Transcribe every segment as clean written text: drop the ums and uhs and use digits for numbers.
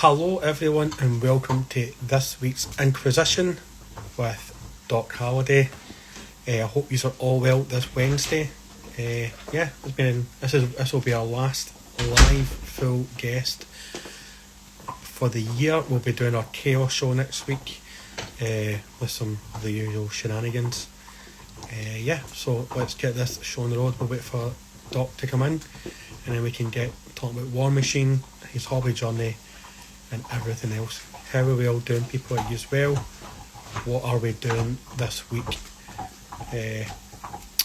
Hello, everyone, and welcome to this week's Inquisition with Doc Halliday. I hope you are all well this Wednesday. This will be our last live full guest for the year. We'll be doing our Chaos show next week with some of the usual shenanigans. So let's get this show on the road. We'll wait for Doc to come in, and then we can get talking about War Machine, his hobby journey, and everything else. How are we all doing, people? Are you well? What are we doing this week?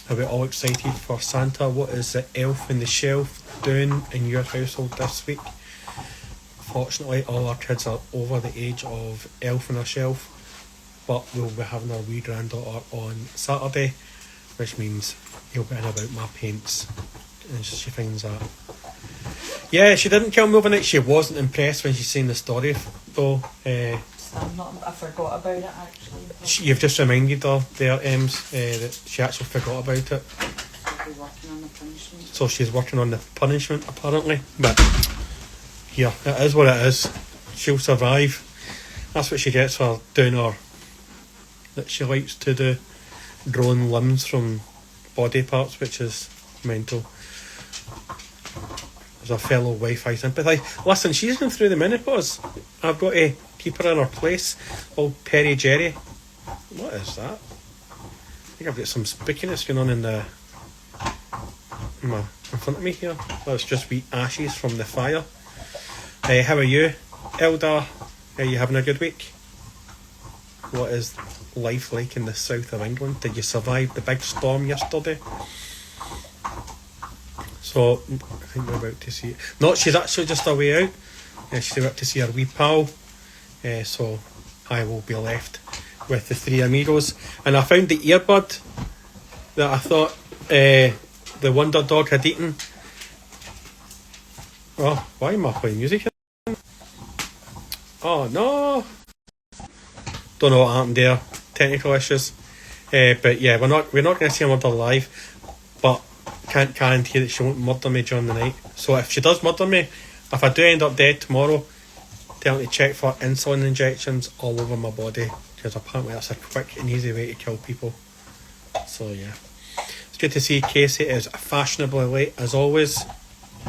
Are we all excited for Santa? What is the elf in the shelf doing in your household this week? Fortunately, all our kids are over the age of elf on a shelf, but we'll be having our wee granddaughter on Saturday, which means he'll be in about my paints, and she finds that. Yeah, she didn't kill me overnight. She wasn't impressed when she seen the story, though. I forgot about it, actually. You've just reminded her there, Ems, that she actually forgot about it. She'll be working on the punishment. So she's working on the punishment, apparently. But, yeah, it is what it is. She'll survive. That's what she gets for doing her... that she likes to do. Drawing limbs from body parts, which is mental. As a fellow wife, I sympathise. Listen, she's going through the menopause. I've got to keep her in her place. Old Perry Jerry. What is that? I think I've got some spookiness going on in front of me here. That's just wee ashes from the fire. How are you, Elder? Are you having a good week? What is life like in the south of England? Did you survive the big storm yesterday? So, I think we're about to see it. No, she's actually just away out. She's about to see her wee pal. So, I will be left with the three amigos. And I found the earbud that I thought the Wonder Dog had eaten. Oh, why am I playing music here? Oh, no. Don't know what happened there. Technical issues. But yeah, we're not going to see her murder live. But can't guarantee that she won't murder me during the night. So if she does murder me, if I do end up dead tomorrow, tell me to check for insulin injections all over my body, because apparently that's a quick and easy way to kill people. So yeah, it's good to see Casey is fashionably late as always,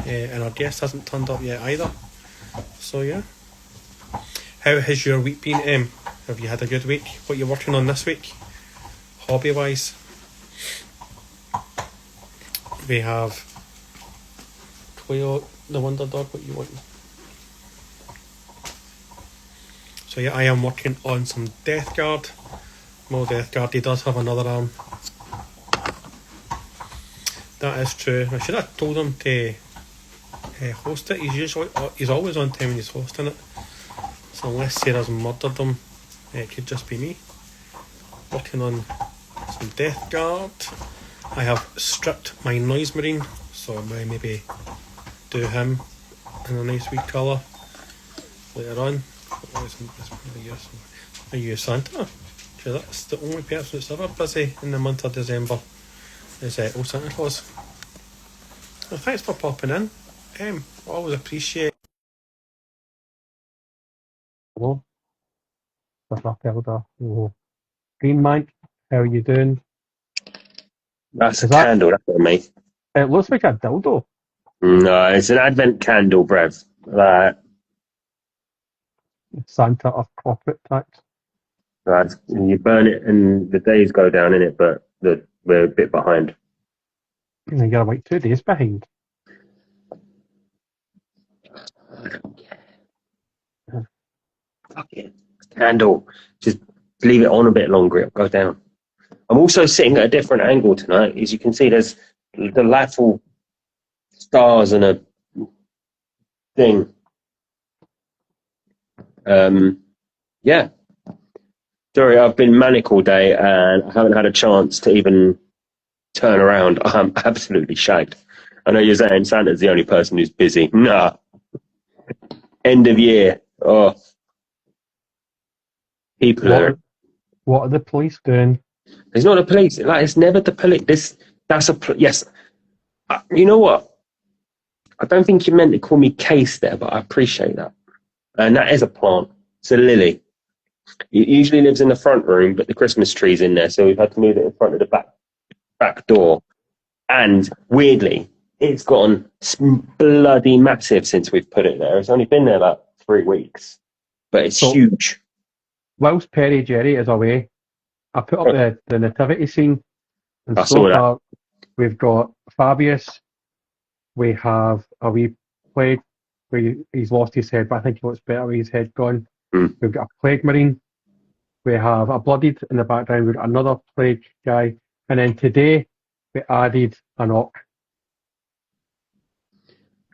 and our guest hasn't turned up yet either. So yeah, how has your week been, Have you had a good week? What are you working on this week, hobby wise? We have Cleo, the Wonder Dog. What you want? So yeah, I am working on some Death Guard. More Death Guard. He does have another arm. That is true. I should have told him to host it. He's always on time when he's hosting it. So unless Sarah's murdered him, it could just be me. Working on some Death Guard. I have stripped my Noise Marine, so I might maybe do him in a nice wee colour later on. Are you Santa? Because that's the only person that's ever busy in the month of December is old Santa Claus. Well, thanks for popping in. I always appreciate. Hello, Elder. Green Mike, how are you doing? That's a candle, that's what I mean. It looks like a dildo. No, it's an advent candle, bruv. Santa of corporate tax. Right, you burn it and the days go down in it, but we're a bit behind. You're like 2 days behind. Fuck it. Candle. Just leave it on a bit longer, it'll go down. I'm also sitting at a different angle tonight. As you can see, there's the lateral stars and a thing. Yeah. Sorry, I've been manic all day and I haven't had a chance to even turn around. I'm absolutely shagged. I know you're saying Santa's the only person who's busy. Nah. End of year. Oh. What are the police doing? It's not the police. It's never the police. Yes. You know what? I don't think you meant to call me Case there, but I appreciate that. And that is a plant. It's a lily. It usually lives in the front room, but the Christmas tree's in there, so we've had to move it in front of the back door. And weirdly, it's gotten bloody massive since we've put it there. It's only been there about 3 weeks, but it's huge. Whilst Perry Jerry is away, I put up the nativity scene, and I so saw that. far we've got Fabius. We have a wee plague where he's lost his head, but I think he looks better with his head gone. Mm. We've got a plague marine. We have a bloodied in the background. We've got another plague guy, and then today we added an orc.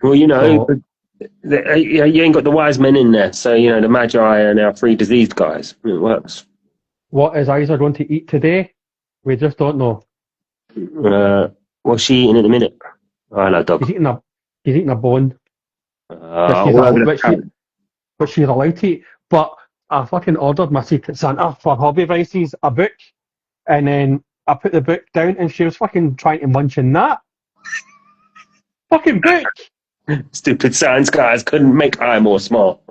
Well, you ain't got the wise men in there, so the magi and our 3 diseased guys. It works. What his eyes are going to eat today, we just don't know. What's she eating in a minute? I know, dog. He's eating a bone. But she's allowed to eat. But I fucking ordered my Secret Santa for Hobby Vices a book, and then I put the book down, and she was fucking trying to munch in that fucking book. Stupid science guys couldn't make eye more small.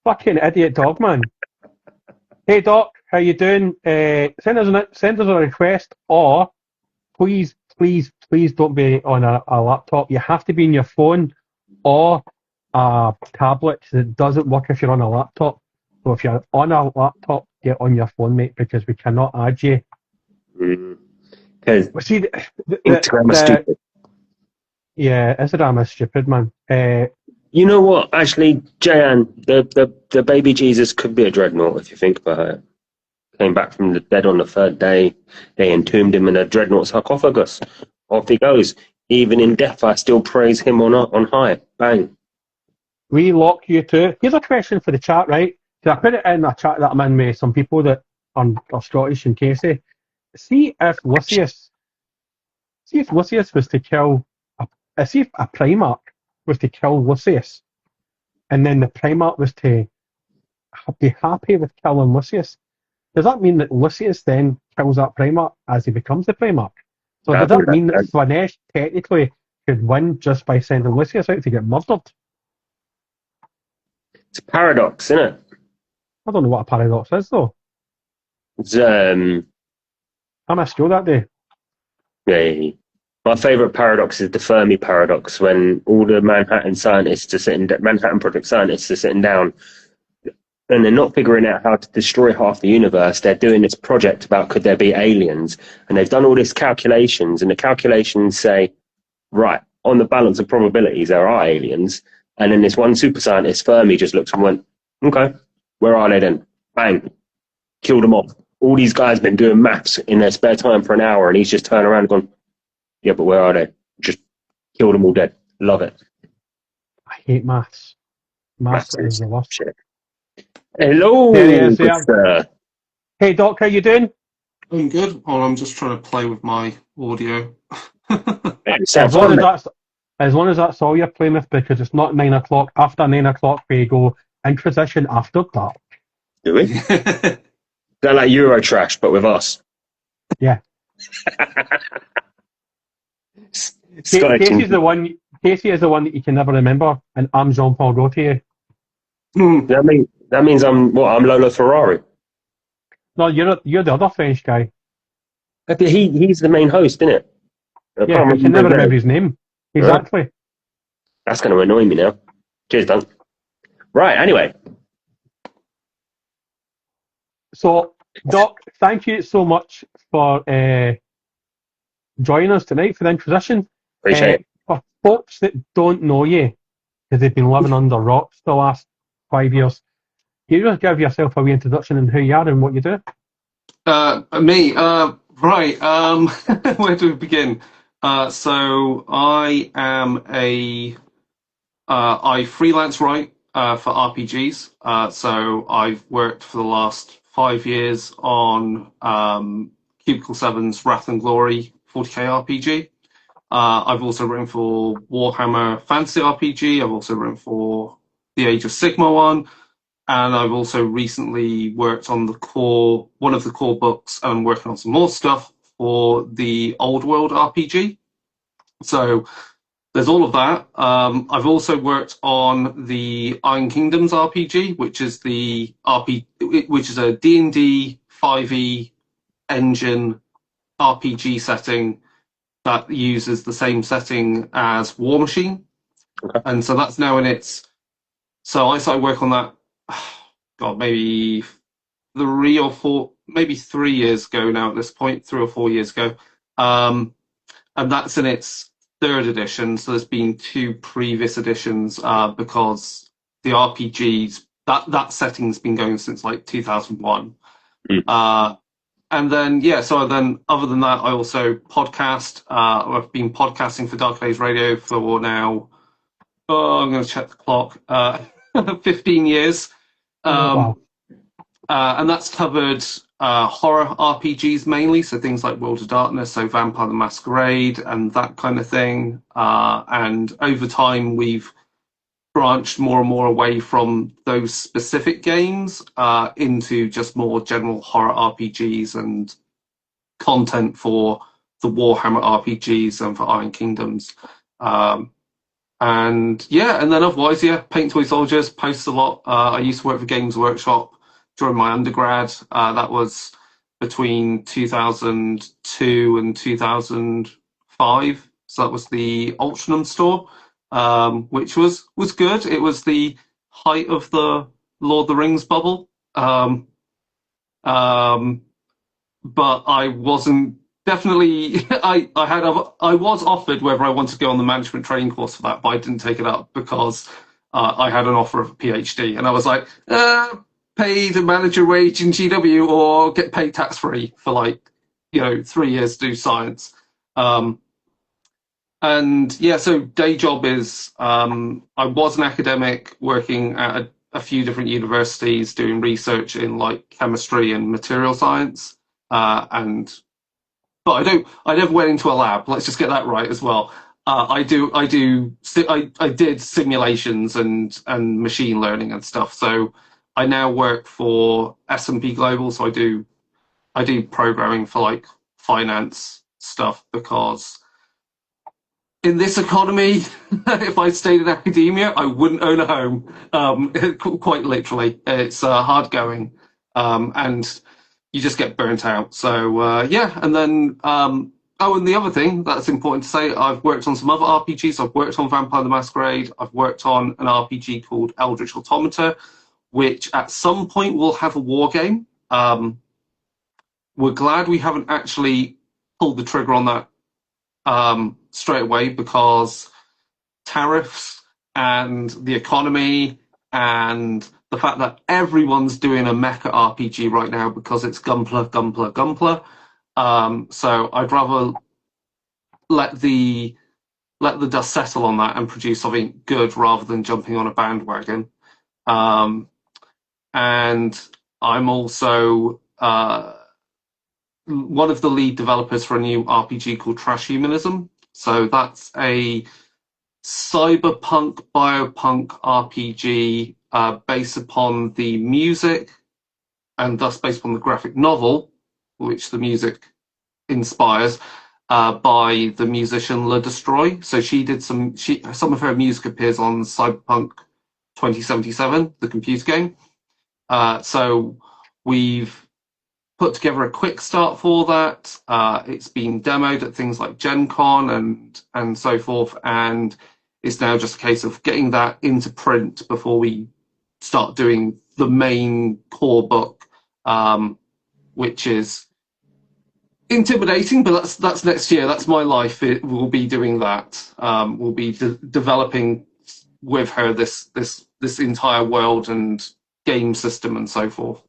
Fucking idiot dog, man. Hey Doc, how you doing? Send us a request, or please don't be on a laptop. You have to be on your phone or a tablet. It doesn't work if you're on a laptop. So if you're on a laptop, get on your phone, mate, because we cannot add you. Because See, Instagram is stupid. Yeah, Instagram is stupid, man. You know what? Actually, Jan, the baby Jesus could be a dreadnought if you think about it. Came back from the dead on the 3rd day. They entombed him in a dreadnought sarcophagus. Off he goes. Even in death, I still praise him on high. Bang. We lock you too. Here's a question for the chat, right? So I put it in a chat that I'm in with some people that are Scottish and Casey. See if Lucius was to kill, see if a Primarch was to kill Lucius, and then the Primarch was to be happy with killing Lucius. Does that mean that Lucius then kills that Primarch as he becomes the Primarch? So does that mean that Slaanesh technically could win just by sending Lucius out to get murdered? It's a paradox, isn't it? I don't know what a paradox is, though. It's, I missed you that day. yeah. My favourite paradox is the Fermi paradox, when all the Manhattan Project scientists are sitting down and they're not figuring out how to destroy half the universe. They're doing this project about could there be aliens, and they've done all these calculations, and the calculations say, right, on the balance of probabilities, there are aliens. And then this one super scientist, Fermi, just looks and went, okay, where are they then? Bang, killed them off. All these guys been doing maths in their spare time for an hour, and he's just turned around and gone, yeah, but where are they? Just killed them all dead. Love it. I hate maths. Maths is the worst. Shit. Hello, There he is, good yeah. sir. Hey Doc, how you doing? I'm good. Well, I'm just trying to play with my audio. Sounds As long as that's all you're playing with, because it's not 9 o'clock. After 9 o'clock, we go Inquisition after dark. Do we? They're like Eurotrash, but with us. Yeah. Scottish Casey is the one that you can never remember, and I'm Jean-Paul Gaultier. That means I'm Lola Ferrari. No, you're the other French guy. But he's the main host, isn't it? Yeah, I can never remember his name. Exactly. That's going to annoy me now. Cheers, Dan. Right, anyway. So, Doc, thank you so much for joining us tonight for the Inquisition. Appreciate it. For folks that don't know you, because they've been living under rocks the last 5 years, can you just give yourself a wee introduction and who you are and what you do? Me, right. Where do we begin? So I am I freelance write for RPGs. So I've worked for the last 5 years on Cubicle 7's Wrath and Glory 40k RPG. I've also written for Warhammer Fantasy RPG. I've also written for the Age of Sigmar one. And I've also recently worked on one of the core books, and working on some more stuff for the Old World RPG. So there's all of that. I've also worked on the Iron Kingdoms RPG, which is a D&D 5e engine RPG setting that uses the same setting as War Machine. Okay. And so that's now in its... So I started work on that, God, maybe 3 years ago now at this point, 3 or 4 years ago. And that's in its 3rd edition. So there's been 2 previous editions because the RPGs, that setting's been going since like 2001. And then, other than that, I also podcast. I've been podcasting for Dark Days Radio for now, I'm going to check the clock, 15 years. Wow. And that's covered horror RPGs mainly, so things like World of Darkness, so Vampire the Masquerade, and that kind of thing. And over time, we've branched more and more away from those specific games into just more general horror RPGs and content for the Warhammer RPGs and for Iron Kingdoms. And then otherwise, Paint Toy Soldiers, posts a lot. I used to work for Games Workshop during my undergrad. That was between 2002 and 2005. So that was the Ultronum store. Which was good. It was the height of the Lord of the Rings bubble. But I wasn't definitely. I was offered whether I wanted to go on the management training course for that, but I didn't take it up because I had an offer of a PhD, and I was like, paid a manager wage in GW or get paid tax free for 3 years to do science. So day job is, I was an academic working at a few different universities doing research in like chemistry and material science. But I never went into a lab. Let's just get that right as well. I did simulations and machine learning and stuff. So I now work for S&P Global. So I do programming for like finance stuff because in this economy, if I stayed in academia, I wouldn't own a home. Quite literally, it's hard going, and you just get burnt out. So and then and the other thing that's important to say, I've worked on some other RPGs. I've worked on Vampire the Masquerade. I've worked on an RPG called Eldritch Automata, which at some point will have a war game. We're glad we haven't actually pulled the trigger on that straight away because tariffs and the economy and the fact that everyone's doing a mecha RPG right now because it's Gunpla. So I'd rather let the dust settle on that and produce something good rather than jumping on a bandwagon. And I'm also one of the lead developers for a new RPG called Trash Humanism. So that's a cyberpunk biopunk RPG based upon the music and thus based upon the graphic novel, which the music inspires, by the musician La Destroy. So she did some of her music appears on Cyberpunk 2077, the computer game. So we've put together a quick start for that. It's been demoed at things like Gen Con and so forth, and it's now just a case of getting that into print before we start doing the main core book, which is intimidating, but that's next year. That's my life. We'll be doing that. We'll be developing with her this entire world and game system and so forth.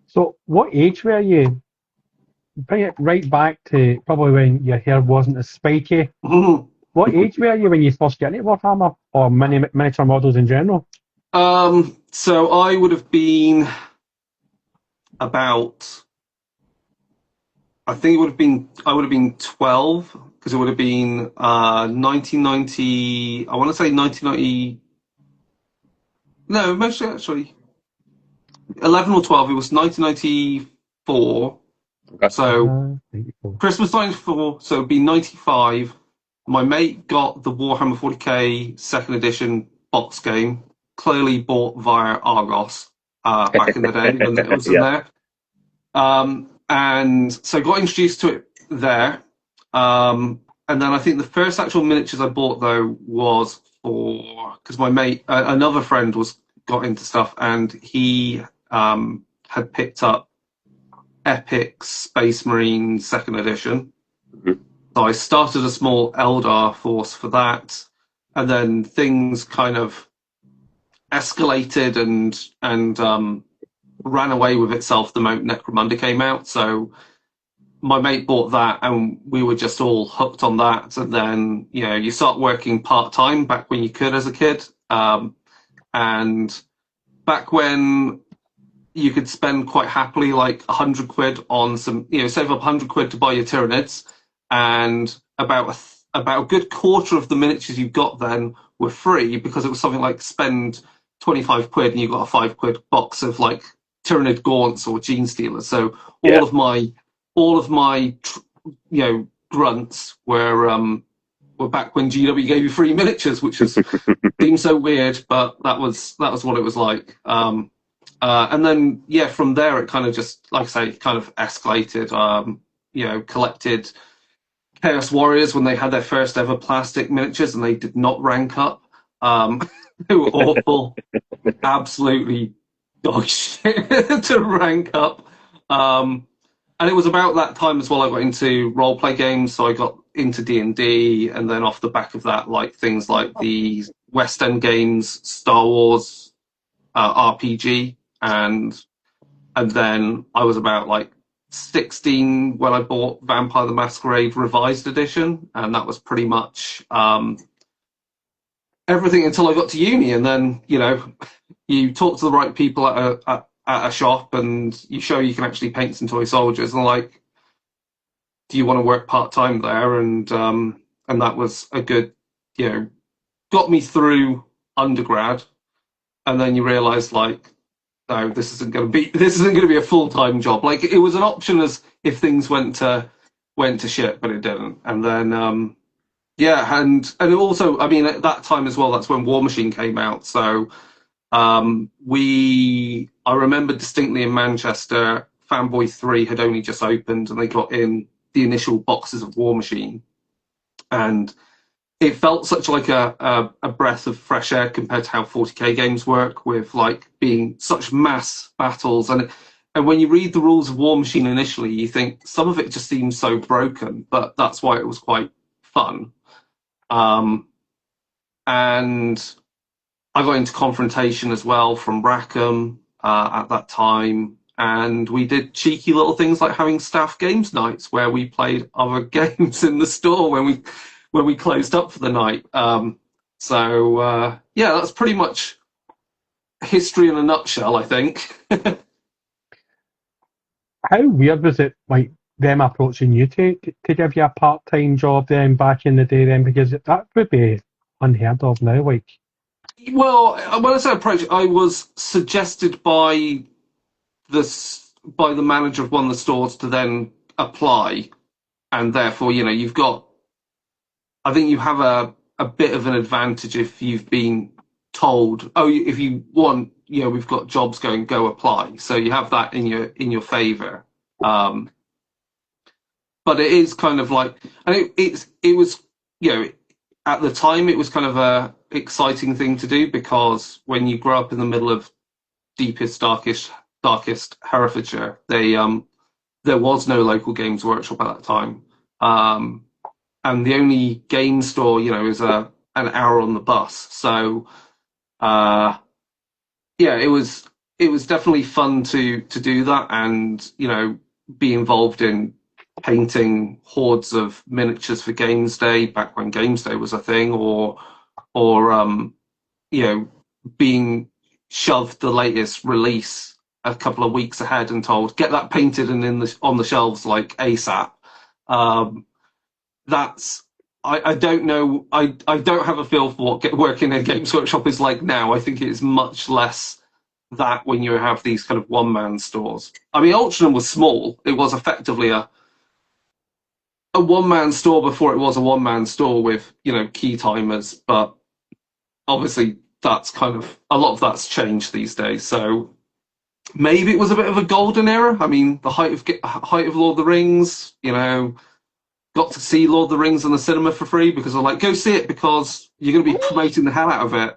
So, what age were you? Bring it right back to probably when your hair wasn't as spiky. Mm-hmm. What age were you when you first got into Warhammer or miniature models in general? So I would have been about. I think I would have been 12 because it would have been 1990. I want to say 1990. No, actually. 11 or 12, it was 1994. Okay. So Christmas 94, so it'd be 95. My mate got the Warhammer 40k second edition box game, clearly bought via Argos back in the day when it was in Yeah. there. And so got introduced to it there. And then I think the first actual miniatures I bought though was because my mate, another friend, got into stuff, and he had picked up Epic Space Marine second edition. Mhm. So I started a small Eldar force for that, and then things kind of escalated and ran away with itself the moment Necromunda came out. So my mate bought that, and we were just all hooked on that. And then, you know, you start working part-time back when you could as a kid. And back when you could spend quite happily like 100 quid on some, you know, save up 100 quid to buy your Tyranids, and about a good quarter of the miniatures you got then were free, because it was something like spend 25 quid and you got a 5 quid box of like Tyranid Gaunts or Gene Stealers. So Yeah. all of my you know, grunts were back when GW gave you free miniatures, which seems so weird, but that was what it was like. And then yeah, from there it kind of just, like I say, kind of escalated. You know, collected Chaos Warriors when they had their first ever plastic miniatures, and they did not rank up. They were awful, absolutely dog shit to rank up. And it was about that time as well I got into role play games, so I got into D&D, and then off the back of that, like things like the West End games, Star Wars RPG, and then I was about like 16 when I bought Vampire the Masquerade Revised Edition, and that was pretty much everything until I got to uni. And then, you know, you talk to the right people at a shop, and you show you can actually paint some toy soldiers, and like, do you want to work part-time there? And that was a good, you know, got me through undergrad. And then you realize, like, no, this isn't going to be a full-time job. Like, it was an option as if things went to shit, but it didn't. And then yeah, and also, I mean, at that time as well, that's when War Machine came out. So I remember distinctly in Manchester, Fanboy 3 had only just opened, and they got in the initial boxes of War Machine, and it felt such like a breath of fresh air compared to how 40k games work, with like being such mass battles. And when you read the rules of War Machine initially, you think some of it just seems so broken, but that's why it was quite fun. And I got into Confrontation as well from Rackham at that time, and we did cheeky little things like having staff games nights where we played other games in the store when we closed up for the night. So yeah, that's pretty much history in a nutshell, I think. How weird was it, like, them approaching you to give you a part-time job then back in the day then? Because that would be unheard of now, like. Well, when I say approach, I was suggested by the manager of one of the stores to then apply, and therefore, you know, I think you have a bit of an advantage if you've been told, oh, if you want, you know, we've got jobs going, go apply. So you have that in your favour. But it is kind of like, and it was, you know, at the time it was kind of a exciting thing to do, because when you grow up in the middle of deepest, darkest Herefordshire, there was no local games workshop at that time. And the only game store, you know, is an hour on the bus. So, yeah, it was definitely fun to do that, and, you know, be involved in painting hordes of miniatures for Games Day back when Games Day was a thing, or you know, being shoved the latest release a couple of weeks ahead and told, get that painted and on the shelves like ASAP. I don't know. I don't have a feel for what working in a Games Workshop is like now. I think it is much less that when you have these kind of one-man stores. I mean, Ultron was small. It was effectively a one-man store before it was a one-man store with, key timers, but obviously that's kind of, a lot of that's changed these days. So maybe it was a bit of a golden era. I mean, the height of Lord of the Rings, got to see Lord of the Rings in the cinema for free because I'm like, go see it because you're going to be promoting the hell out of it.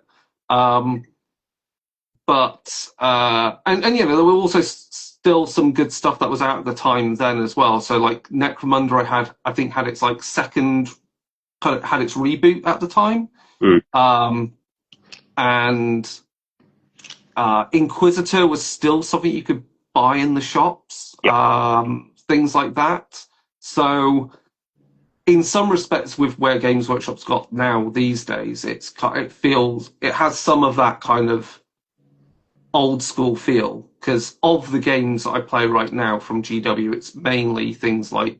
There were also still some good stuff that was out at the time then as well. So like Necromunda, I think had its like second, kind of had its reboot at the time. And Inquisitor was still something you could buy in the shops, things like that. So in some respects, with where Games Workshop's got now these days, it has some of that kind of old school feel, because of the games that I play right now from GW, it's mainly things like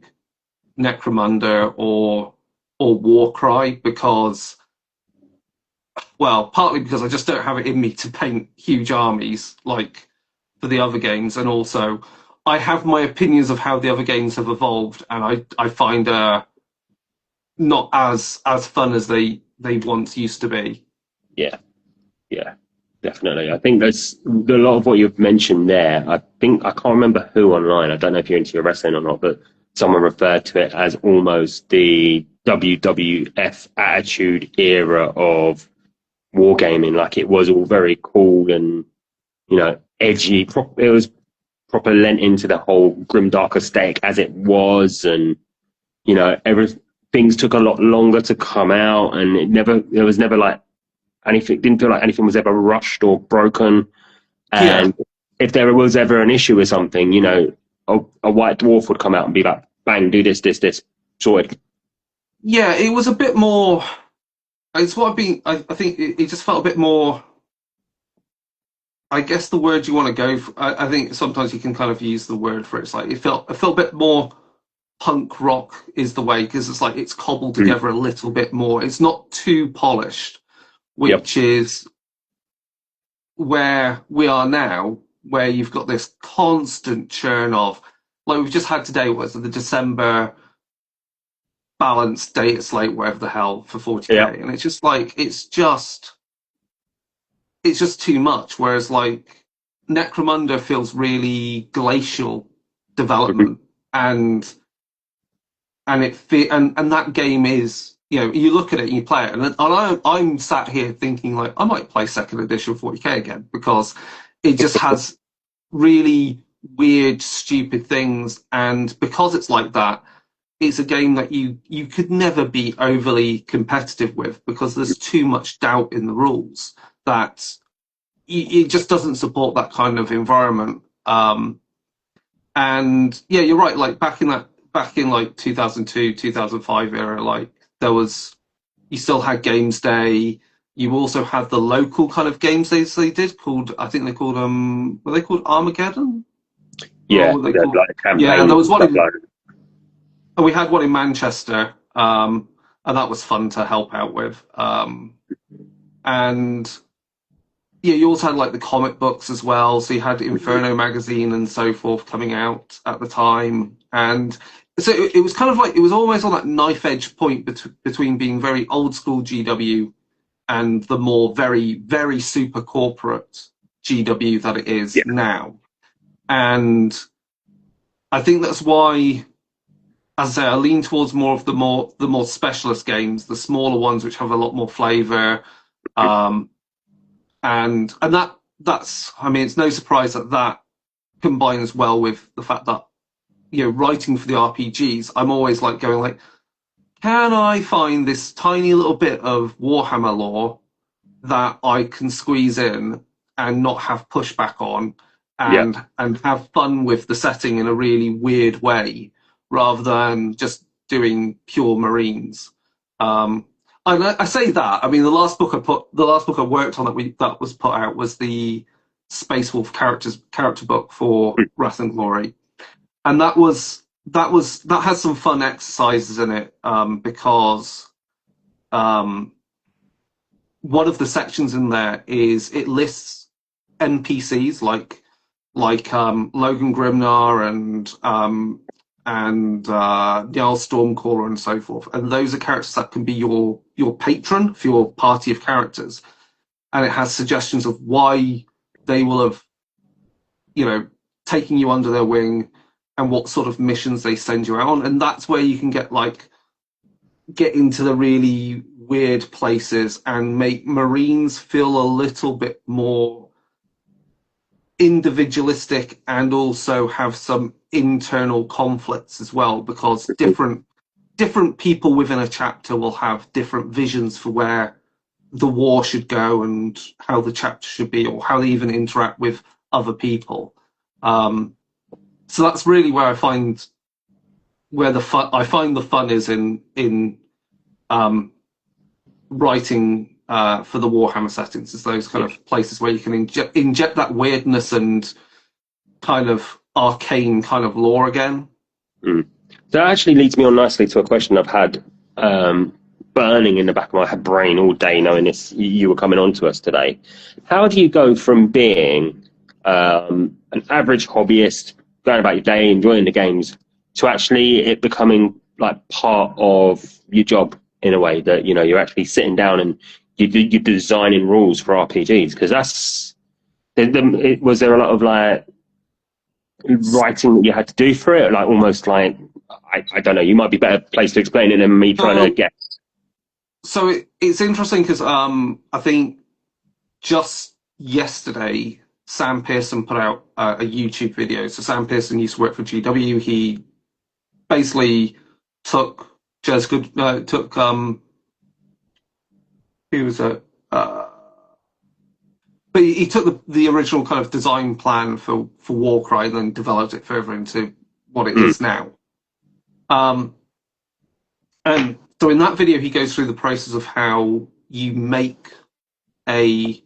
Necromunda or Warcry, because, well, partly because I just don't have it in me to paint huge armies like for the other games, and also I have my opinions of how the other games have evolved, and I find not as fun as they once used to be. Yeah, definitely. I think there's a lot of what you've mentioned there. I can't remember who online, I don't know if you're into your wrestling or not, but someone referred to it as almost the WWF Attitude era of wargaming. Like, it was all very cool and, edgy. It was proper lent into the whole grimdark aesthetic as it was, and, things took a lot longer to come out, and there was never like anything, didn't feel like anything was ever rushed or broken. And if there was ever an issue with something, a white dwarf would come out and be like, bang, do this, sorted. Yeah, it was a bit more, it's what I think it just felt a bit more, I guess the word you want to go for, I think sometimes you can kind of use the word for it. It's like, it felt a bit more punk rock is the way, because it's like it's cobbled together a little bit more. It's not too polished, which is where we are now, where you've got this constant churn of, like we've just had today, was the December balanced data slate, whatever the hell, for 40k, and it's just like it's just too much. Whereas like Necromunda feels really glacial development, and that game is, you look at it and you play it, and I'm sat here thinking like I might play second edition 40k again, because it just has really weird, stupid things, and because it's like that, it's a game that you could never be overly competitive with, because there's too much doubt in the rules that it just doesn't support that kind of environment. And yeah, you're right. Like back in like 2002, 2005 era, like you still had Games Day. You also had the local kind of games days they did called, I think they called were they called Armageddon? Yeah, and there was one and we had one in Manchester, and that was fun to help out with. And yeah, you also had like the comic books as well. So you had Inferno magazine and so forth coming out at the time, and so it was kind of like, it was almost on that knife edge point between being very old school GW and the more very, very super corporate GW that it is now. And I think that's why, as I say, I lean towards more of the more specialist games, the smaller ones which have a lot more flavour, and that's, I mean, it's no surprise that combines well with the fact that, writing for the RPGs, I'm always like going like, can I find this tiny little bit of Warhammer lore that I can squeeze in and not have pushback on, and have fun with the setting in a really weird way, rather than just doing pure Marines. And I say that, I mean, the last book I worked on that was put out was the Space Wolf character book for Wrath and Glory, and that had some fun exercises in it, because one of the sections in there is it lists NPCs like Logan Grimnar and Jarl Stormcaller and so forth. And those are characters that can be your patron for your party of characters. And it has suggestions of why they will have, taken you under their wing and what sort of missions they send you out on. And that's where you can get into the really weird places and make Marines feel a little bit more individualistic and also have some internal conflicts as well, because different people within a chapter will have different visions for where the war should go and how the chapter should be, or how they even interact with other people. So that's really where I find the fun is in writing for the Warhammer settings, is those kind of places where you can inject that weirdness and kind of arcane kind of lore again. That actually leads me on nicely to a question I've had burning in the back of my brain all day, knowing this you were coming on to us today. How do you go from being an average hobbyist, going about your day, enjoying the games, to actually it becoming like part of your job in a way that, you're actually sitting down and you're designing rules for RPGs? Because was there a lot of writing that you had to do for it? Almost I don't know, you might be better placed to explain it than me trying to guess. So it's interesting because I think just yesterday Sam Pearson put out a YouTube video. So Sam Pearson used to work for GW. He basically took who was it? But he took the original kind of design plan for Warcry and then developed it further into what it is now. And so in that video, he goes through the process of how you make a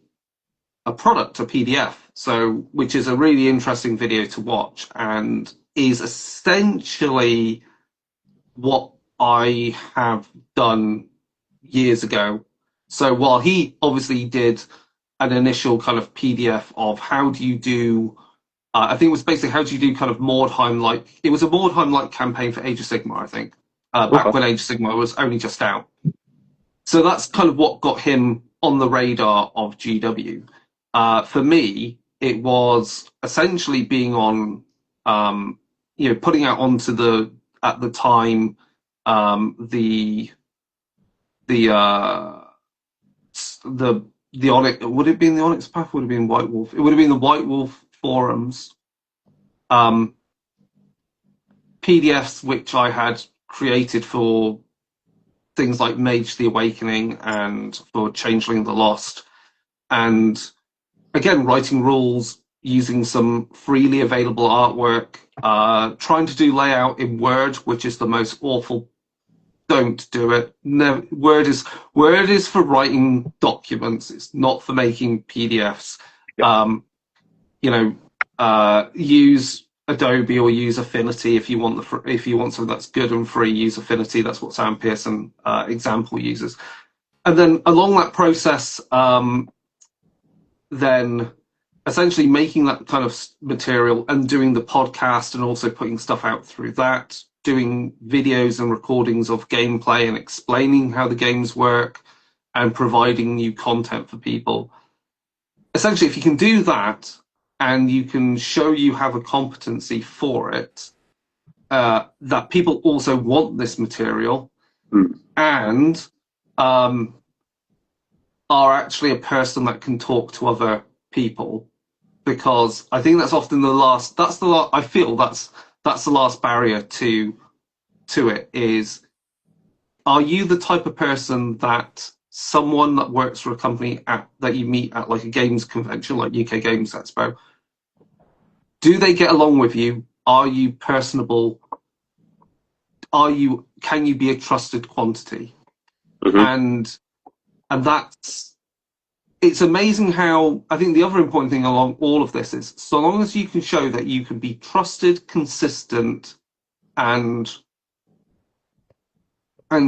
product, a PDF. So, which is a really interesting video to watch, and is essentially what I have done years ago. So while he obviously did an initial kind of PDF of how do you do, I think it was basically how do you do kind of Mordheim-like, it was a Mordheim-like campaign for Age of Sigmar, I think, back when Age of Sigmar was only just out. So that's kind of what got him on the radar of GW. For me, it was essentially being on, putting out onto at the time, the Onyx, would it have been the Onyx Path? Would it have been White Wolf? It would have been the White Wolf forums. PDFs which I had created for things like Mage the Awakening and for Changeling the Lost. And again, writing rules, using some freely available artwork, trying to do layout in Word, which is the most awful. Don't do it. No, Word is for writing documents. It's not for making PDFs. Use Adobe or use Affinity if you want something that's good and free. Use Affinity. That's what Sam Pearson example uses. And then along that process, then essentially making that kind of material and doing the podcast and also putting stuff out through that, doing videos and recordings of gameplay and explaining how the games work and providing new content for people. Essentially, if you can do that and you can show you have a competency for it, that people also want this material and are actually a person that can talk to other people, because I think that's often I feel that's the last barrier to it is, are you the type of person that someone that works for a company that you meet at like a games convention like UK Games Expo, do they get along with you? Are you personable? Can you be a trusted quantity? And it's amazing how, I think the other important thing along all of this is, so long as you can show that you can be trusted, consistent, and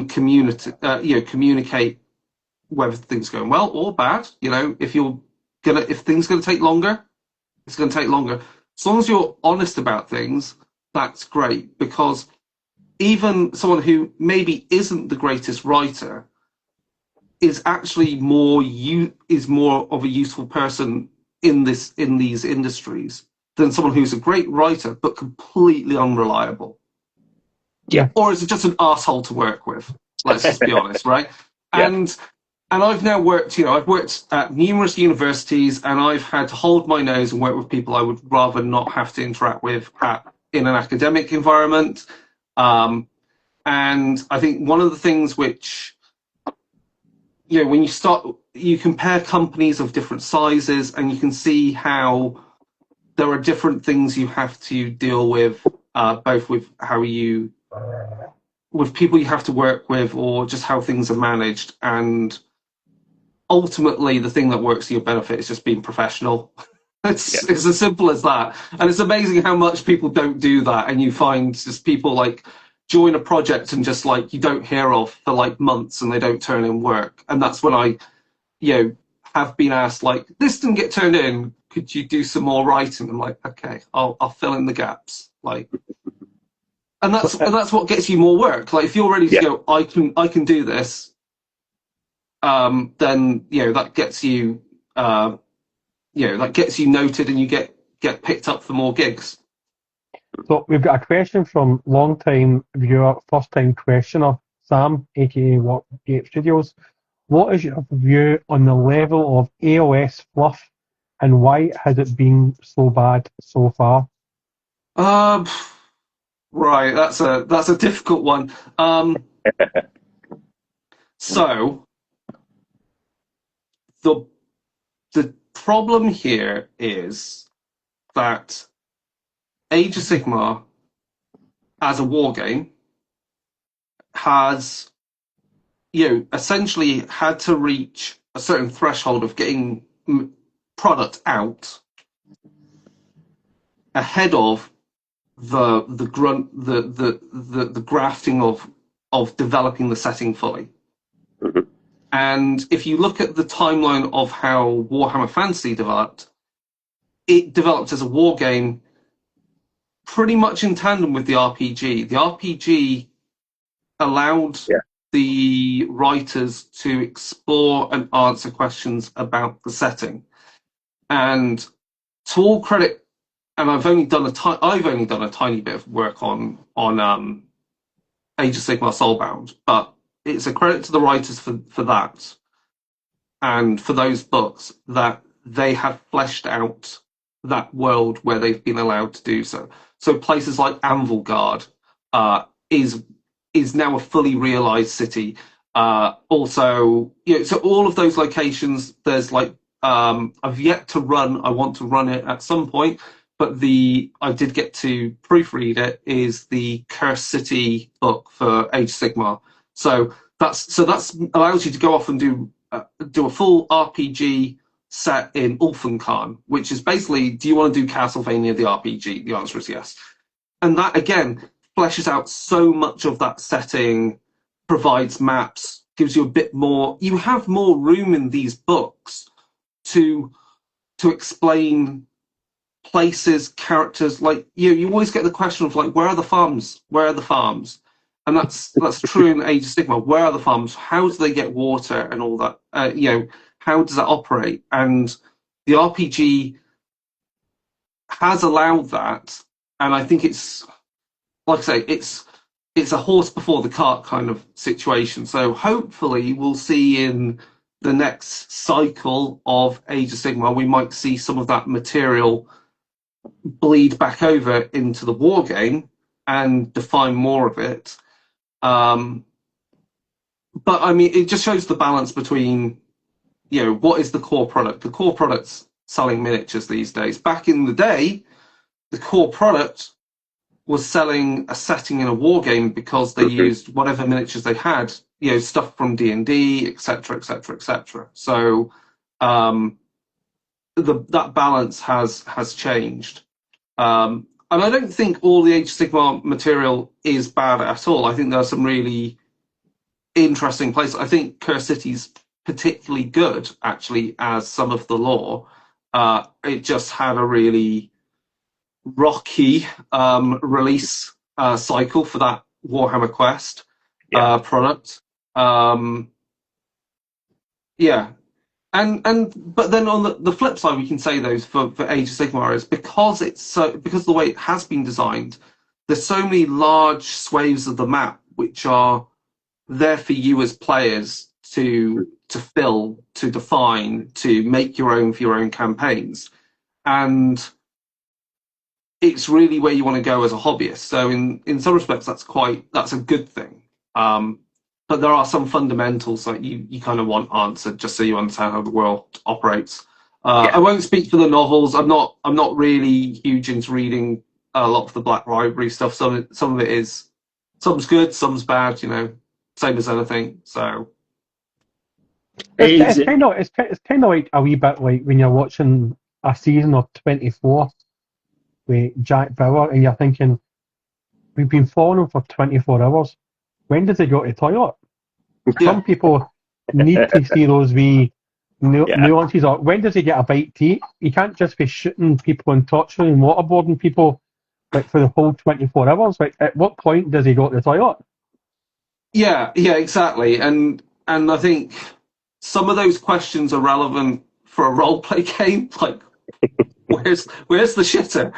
communicate whether things are going well or bad. If things are going to take longer, it's going to take longer. As long as you're honest about things, that's great, because even someone who maybe isn't the greatest writer is actually more of a useful person in these industries than someone who's a great writer but completely unreliable. Yeah. Or is it just an asshole to work with? Let's just be honest, right? Yeah. And I've now worked, I've worked at numerous universities, and I've had to hold my nose and work with people I would rather not have to interact with in an academic environment. And I think one of the things which, when you compare companies of different sizes, and you can see how there are different things you have to deal with, both with with people you have to work with, or just how things are managed. And ultimately, the thing that works to your benefit is just being professional. It's as simple as that. And it's amazing how much people don't do that. And you find just people like join a project and just like you don't hear of for like months, and they don't turn in work. And that's when I, have been asked, like, this didn't get turned in, could you do some more writing? I'm like, okay, I'll fill in the gaps. Like, and that's what gets you more work. Like, if you're ready to go, I can do this. Then that gets you that gets you noted, and you get picked up for more gigs. So we've got a question from long-time viewer, first-time questioner, Sam, aka Wargate Studios. What is your view on the level of AOS fluff, and why has it been so bad so far? Right, that's a difficult one. So the problem here is that Age of Sigmar, as a war game, has essentially had to reach a certain threshold of getting product out ahead of the grafting of developing the setting fully. And if you look at the timeline of how Warhammer Fantasy developed, it developed as a war game pretty much in tandem with the RPG. The RPG allowed the writers to explore and answer questions about the setting. And to all credit, and I've only done a tiny bit of work on Age of Sigmar Soulbound, but it's a credit to the writers for that, and for those books, that they have fleshed out that world where they've been allowed to do so. So places like Anvilgard is now a fully realized city. Also, so all of those locations, there's like, I've yet to run. I want to run it at some point, but I did get to proofread it. Is the Cursed City book for Age of Sigmar. So that's allows you to go off and do a full RPG set in Ulfenkarn, which is basically, do you want to do Castlevania the RPG? The answer is yes. And that again fleshes out so much of that setting, provides maps, gives you a bit more. You have more room in these books to explain places, characters. Like you always get the question of like, where are the farms? Where are the farms? And that's true in Age of Sigmar. Where are the farms? How do they get water and all that? How does that operate? And the RPG has allowed that, and I think it's, like I say, it's a horse before the cart kind of situation. So hopefully we'll see in the next cycle of Age of Sigmar, we might see some of that material bleed back over into the war game and define more of it. But I mean, it just shows the balance between, what is the core product? The core product's selling miniatures these days. Back in the day, the core product was selling a setting in a war game because they used whatever miniatures they had, stuff from D&D, etc., etc., etc. So that balance has changed. And I don't think all the Age of Sigmar material is bad at all. I think there are some really interesting places. I think Cursed City's particularly good, actually, as some of the lore. It just had a really rocky release cycle for that Warhammer Quest product. Yeah. But then on the flip side, we can say those for Age of Sigmar is because of the way it has been designed, there's so many large swathes of the map which are there for you as players to fill, to define, to make your own for your own campaigns, and it's really where you want to go as a hobbyist. So in some respects, that's a good thing. But there are some fundamentals that you kind of want answered just so you understand how the world operates. I won't speak for the novels. I'm not really huge into reading a lot of the Black Library stuff. Some of it is, some's good, some's bad. Same as anything. So it's kind of like a wee bit like when you're watching a season of 24 with Jack Bauer and you're thinking, we've been following him for 24 hours. When does he go to the toilet? Some people need to see those wee nuances. Or when does he get a bite to eat? You can't just be shooting people and torturing and waterboarding people like for the whole 24 hours. Like, at what point does he go to the toilet? Yeah, exactly. And I think some of those questions are relevant for a role-play game. Like, where's the shitter?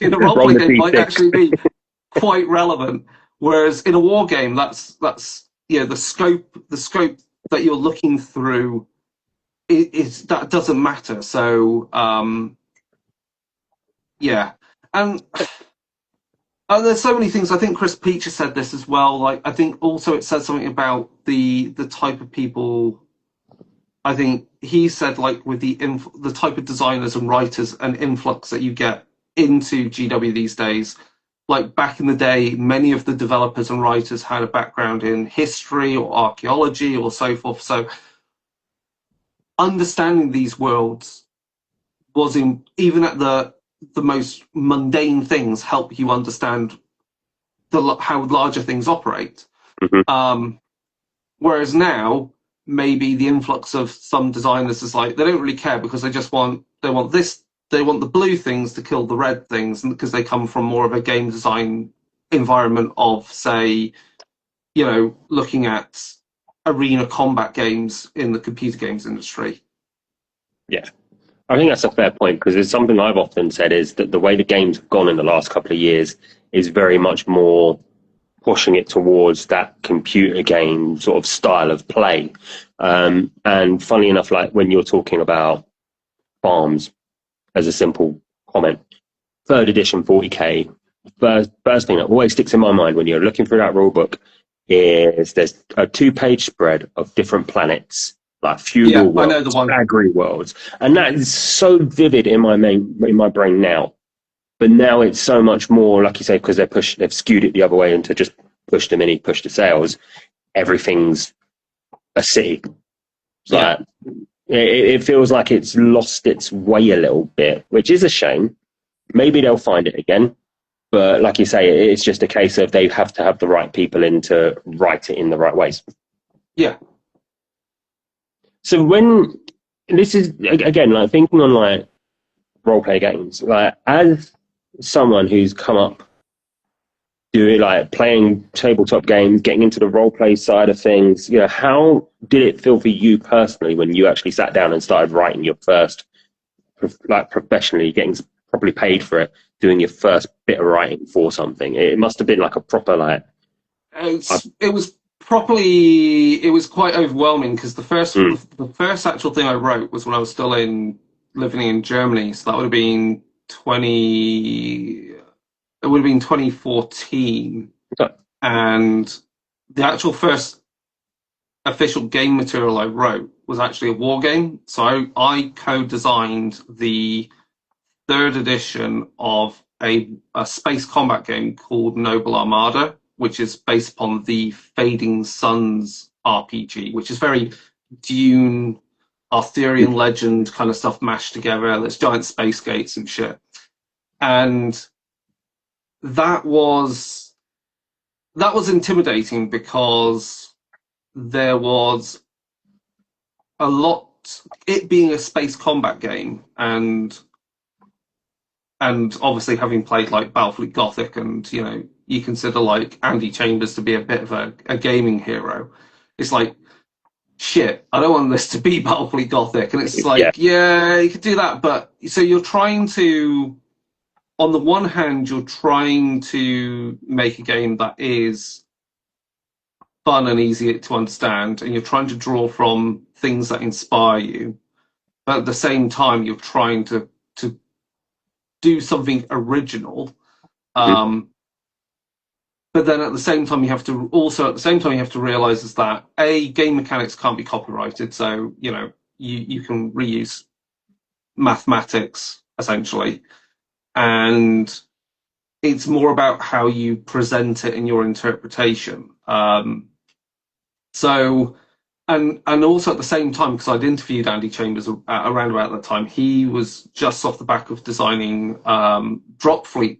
In a role-play game, might actually be quite relevant. Whereas in a war game, that's the scope that you're looking through is that doesn't matter. So and there's so many things. I think Chris Peacher said this as well. Like, I think also it says something about the type of people. I think he said, like, with the type of designers and writers and influx that you get into GW these days. Like, back in the day, many of the developers and writers had a background in history or archaeology or so forth. So understanding these worlds was even at the most mundane things help you understand how larger things operate. Mm-hmm. Whereas now, maybe the influx of some designers is like, they don't really care because they want the blue things to kill the red things, because they come from more of a game design environment of, say, looking at arena combat games in the computer games industry. Yeah. I think that's a fair point, because it's something I've often said is that the way the games have gone in the last couple of years is very much more pushing it towards that computer game sort of style of play. And funny enough, like when you're talking about farms, as a simple comment, 3rd edition 40k, first thing that always sticks in my mind when you're looking through that rule book is there's a 2-page spread of different planets, like feudal worlds, I know the one. agri worlds, and that is so vivid in my brain now. But now it's so much more, like you say, because they've skewed it the other way into just push the mini, push the sales. Everything's a city. Like, it feels like it's lost its way a little bit, which is a shame. Maybe they'll find it again. But like you say, it's just a case of they have to have the right people in to write it in the right ways. Yeah. So when this is, again, like thinking on like role-play games, like as someone who's come up doing like playing tabletop games, getting into the role-play side of things, how did it feel for you personally when you actually sat down and started writing your first, like professionally, getting properly paid for it, doing your first bit of writing for something? It must have been like a proper like. It was quite overwhelming, because the first actual thing I wrote was when I was still living in Germany, so that would have been 2014, and the actual first official game material I wrote was actually a war game. So I co-designed the 3rd edition of a space combat game called Noble Armada, which is based upon the Fading Suns RPG, which is very Dune, Arthurian legend kind of stuff mashed together. There's giant space gates and shit. And that was intimidating, because there was a lot, it being a space combat game, and and obviously having played like Battlefleet Gothic, and you know, you consider like Andy Chambers to be a bit of a gaming hero. It's like, shit, I don't want this to be Battlefleet Gothic. And it's like, yeah, you could do that. But so you're trying to, on the one hand, you're trying to make a game that is fun and easy to understand, and you're trying to draw from things that inspire you. But at the same time, you're trying to do something original. But then at the same time, you have to realize is that game mechanics can't be copyrighted. So, you know, you can reuse mathematics essentially, and it's more about how you present it in your interpretation. So, and also at the same time, because I'd interviewed Andy Chambers around about that time, he was just off the back of designing Dropfleet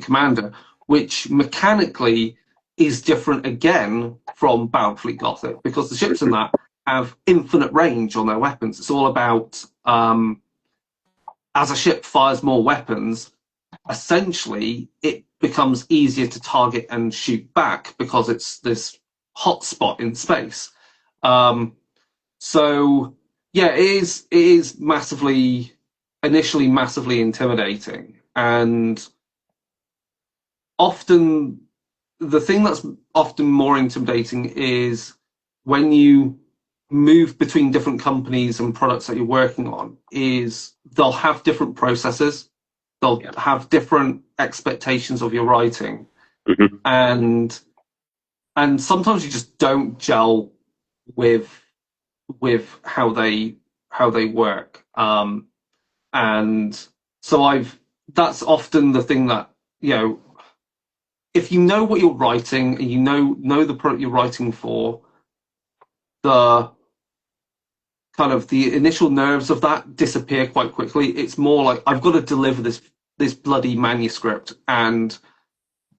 Commander, which mechanically is different again from Battlefleet Gothic, because the ships in that have infinite range on their weapons. It's all about, as a ship fires more weapons, essentially it becomes easier to target and shoot back because it's this hot spot in space. So yeah, it is initially massively intimidating, and often the thing that's often more intimidating is when you move between different companies and products that you're working on, is they'll have different processes, they'll have different expectations of your writing, and sometimes you just don't gel with how they work, and so that's often the thing that, you know, if you know what you're writing and you know the product you're writing for, the kind of the initial nerves of that disappear quite quickly. It's more like, I've got to deliver this bloody manuscript, and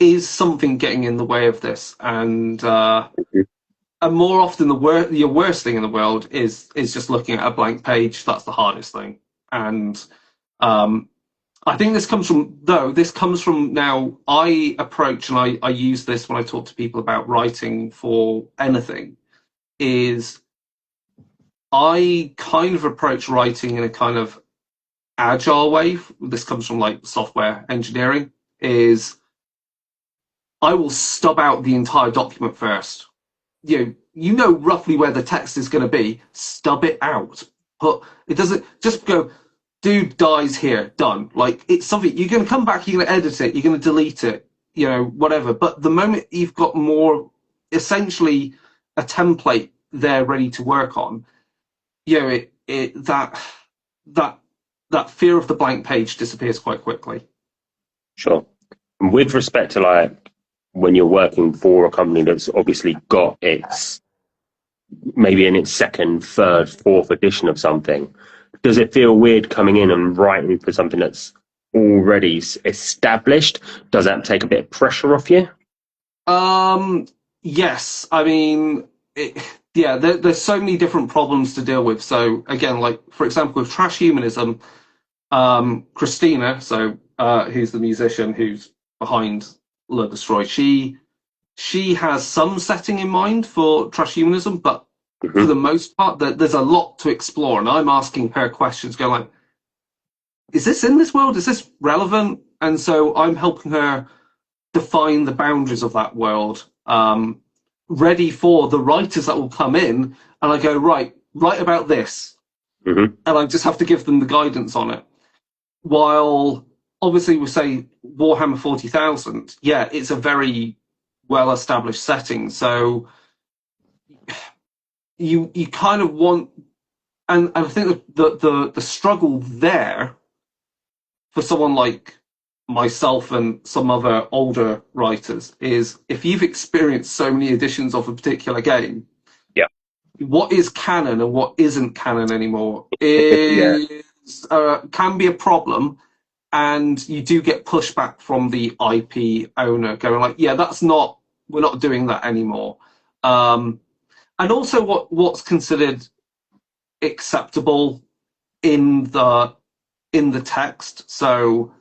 is something getting in the way of this? And more often your worst thing in the world is just looking at a blank page. That's the hardest thing. And I think this comes from now, I approach, and I use this when I talk to people about writing for anything, is I kind of approach writing in a kind of agile way. This comes from like software engineering, is I will stub out the entire document first. You know roughly where the text is going to be, stub it out. But it doesn't just go, dude dies here, done. Like, it's something, you're going to come back, you're going to edit it, you're going to delete it, you know, whatever. But the moment you've got more, essentially a template there ready to work on, you know, that fear of the blank page disappears quite quickly. Sure. And with respect to like when you're working for a company that's obviously got its, maybe in its second, third, fourth edition of something, does it feel weird coming in and writing for something that's already established? Does that take a bit of pressure off you? Yes. I mean, there's so many different problems to deal with. So again, like for example, with Trash Humanism, Christina, who's the musician who's behind Le Destroy, she has some setting in mind for Trash Humanism, but for the most part, there's a lot to explore, and I'm asking her questions, going like, is this in this world? Is this relevant? And so I'm helping her define the boundaries of that world, ready for the writers that will come in, and I go, write about this. And I just have to give them the guidance on it. While obviously we say Warhammer 40,000, yeah, it's a very well-established setting, so you kind of want, and I think the struggle there for someone like myself and some other older writers is, if you've experienced so many editions of a particular game, what is canon and what isn't canon anymore can be a problem, and you do get pushback from the IP owner going like, yeah, we're not doing that anymore. And also what's considered acceptable in the text. So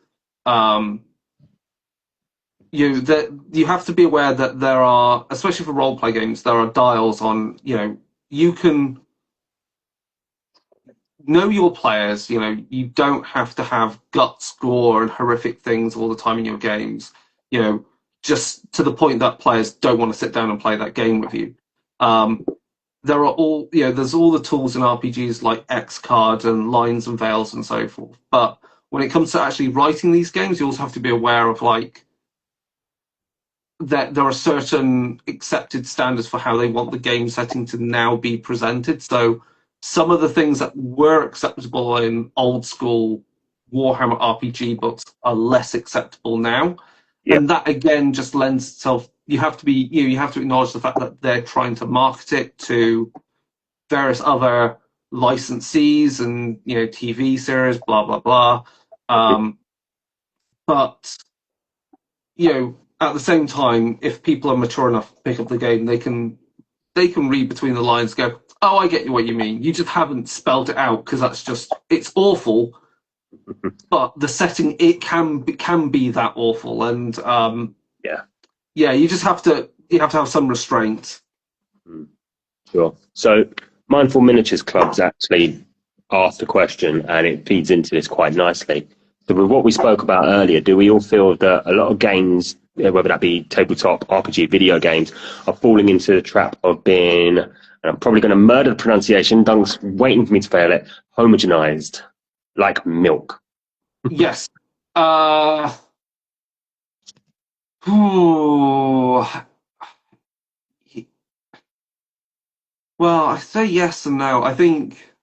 you have to be aware that there are, especially for role play games, there are dials on. You can know your players. You don't have to have guts, gore, and horrific things all the time in your games. Just to the point that players don't want to sit down and play that game with you. There are there's all the tools in RPGs like X card and lines and veils and so forth. But when it comes to actually writing these games, you also have to be aware of that there are certain accepted standards for how they want the game setting to now be presented. So some of the things that were acceptable in old school Warhammer RPG books are less acceptable now. Yeah. And that again just lends itself. You have to acknowledge the fact that they're trying to market it to various other licensees and TV series, blah blah blah. But at the same time, if people are mature enough to pick up the game, they can read between the lines, go, oh, I get what you mean. You just haven't spelled it out because it's awful. But the setting, it can be that awful, and you just have to have some restraint. Sure. So Mindful Miniatures Club's actually asked a question, and it feeds into this quite nicely. So with what we spoke about earlier, do we all feel that a lot of games, whether that be tabletop, RPG, video games, are falling into the trap of being, and I'm probably going to murder the pronunciation, Doug's waiting for me to fail it, homogenized, like milk? Yes. Well, I say yes and no. I think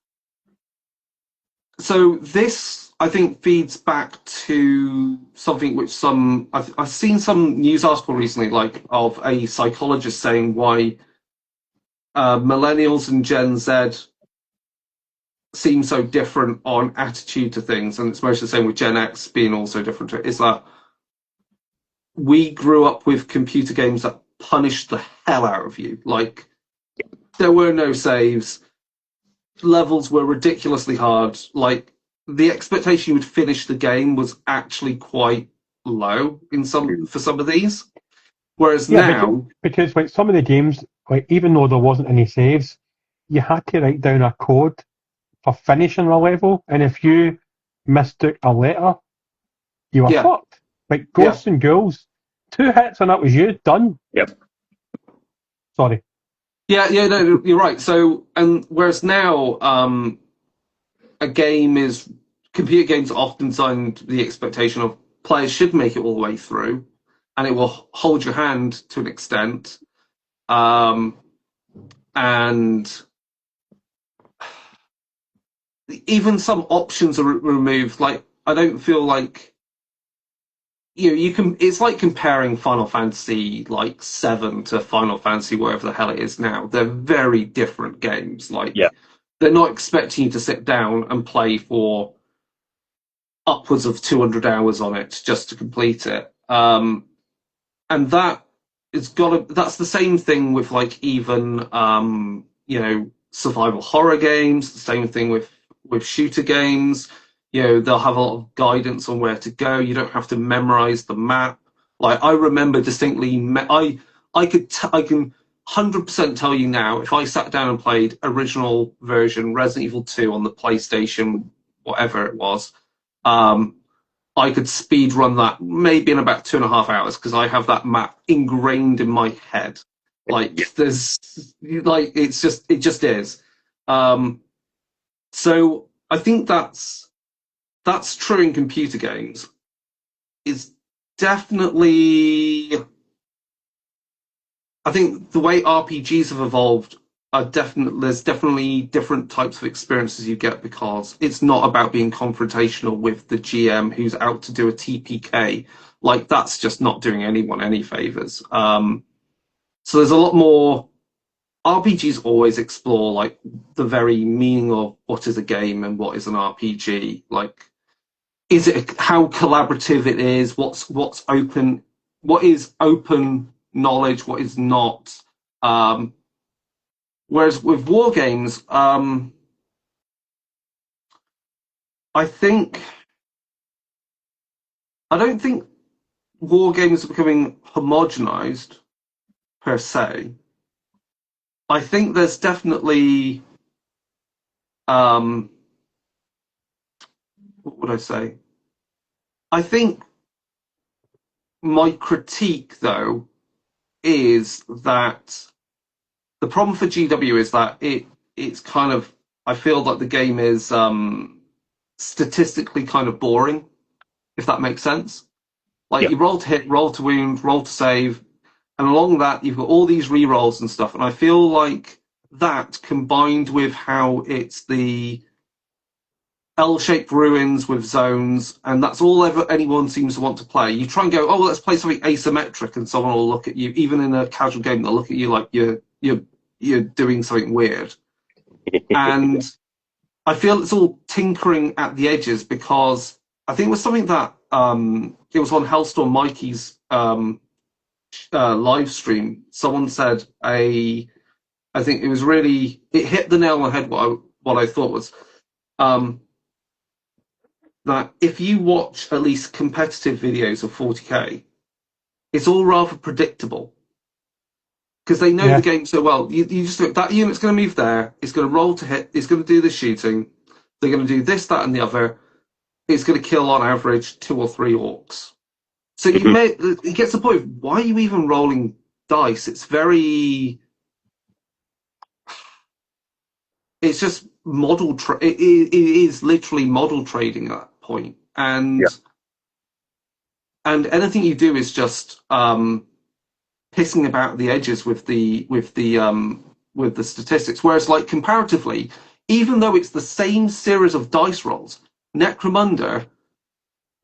so. This, I think, feeds back to something which I've seen some news article recently, of a psychologist saying why millennials and Gen Z seem so different on attitude to things, and it's mostly the same with Gen X being also different. Is that we grew up with computer games that punished the hell out of you. There were no saves. Levels were ridiculously hard. The expectation you would finish the game was actually quite low for some of these. Whereas now, because some of the games, even though there wasn't any saves, you had to write down a code for finishing a level, and if you mistook a letter, you were fucked. Ghosts and Ghouls, 2 hits and that was you done. Yep. Sorry. Yeah, no, you're right. So, and whereas now, computer games are often designed the expectation of players should make it all the way through, and it will hold your hand to an extent. And even some options are removed. I don't feel like you can. It's like comparing Final Fantasy 7 to Final Fantasy wherever the hell it is now. They're very different games. They're not expecting you to sit down and play for upwards of 200 hours on it just to complete it. And that's the same thing with even survival horror games. The same thing with shooter games. They'll have a lot of guidance on where to go. You don't have to memorize the map. I remember distinctly. I can 100% tell you now, if I sat down and played original version Resident Evil 2 on the PlayStation, whatever it was, I could speed run that maybe in about 2.5 hours because I have that map ingrained in my head. It just is. So I think that's true in computer games. Is definitely, I think the way RPGs have evolved there's definitely different types of experiences you get because it's not about being confrontational with the GM who's out to do a TPK. That's just not doing anyone any favors. So there's a lot more. RPGs always explore the very meaning of what is a game and what is an RPG. Is it how collaborative it is? What's open? What is open knowledge? What is not? Whereas with war games, I think I don't think war games are becoming homogenized per se. I think there's definitely, what would I say? I think my critique, though, is that the problem for GW is that it's kind of, I feel like the game is statistically kind of boring, if that makes sense. Like, Yeah. you roll to hit, roll to wound, roll to save, and along that you've got all these re-rolls and stuff. And I feel like that, combined with how it's the L-shaped ruins with zones, and that's all anyone seems to want to play. You try and go, oh, let's play something asymmetric, and someone will look at you, even in a casual game, they'll look at you like you're doing something weird. And I feel it's all tinkering at the edges, because I think it was something that it was on Hellstorm Mikey's live stream. Someone said I think it hit the nail on the head. What I thought was that if you watch at least competitive videos of 40k, it's all rather predictable, because they know the game so well. You just look, that unit's going to move there, it's going to roll to hit, it's going to do the shooting, they're going to do this, that, and the other. It's going to kill on average 2 or 3 orcs. So it gets to the point of, why are you even rolling dice? It's very, it's just model. It is literally model trading at that point, and anything you do is just pissing about the edges with the statistics. Whereas, like, comparatively, even though it's the same series of dice rolls, Necromunda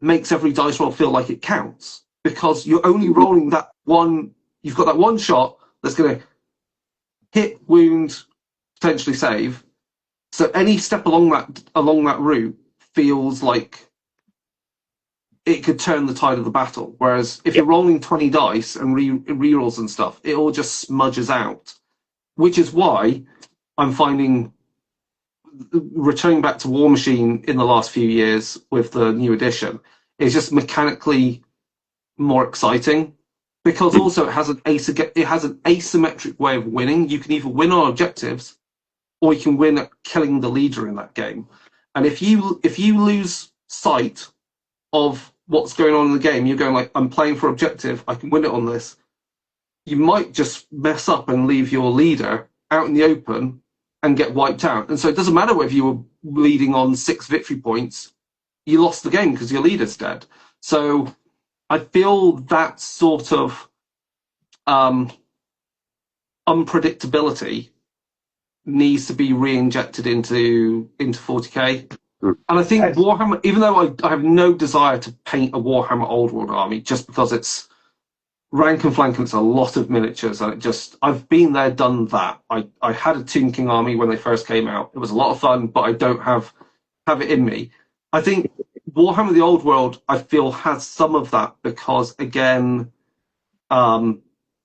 makes every dice roll feel like it counts, because you're only rolling that one. You've got that one shot that's going to hit, wound, potentially save. So any step along that route feels like it could turn the tide of the battle. Whereas if you're rolling 20 dice and re-rolls and stuff, it all just smudges out. Which is why I'm finding, returning back to War Machine in the last few years with the new edition, is just mechanically more exciting, because also it has an asymmetric way of winning. You can either win on objectives, or you can win at killing the leader in that game. And if you lose sight of what's going on in the game, you're going like, I'm playing for objective, I can win it on this. You might just mess up and leave your leader out in the open and get wiped out. And so it doesn't matter whether you were leading on 6 victory points, you lost the game because your leader's dead. So I feel that sort of unpredictability needs to be re-injected into 40k. And I think Warhammer, even though I have no desire to paint a Warhammer Old World army, just because it's rank and flank and it's a lot of miniatures, and I've been there, done that. I had a Tomb King army when they first came out. It was a lot of fun, but I don't have it in me. I think Warhammer the Old World, I feel, has some of that, because again,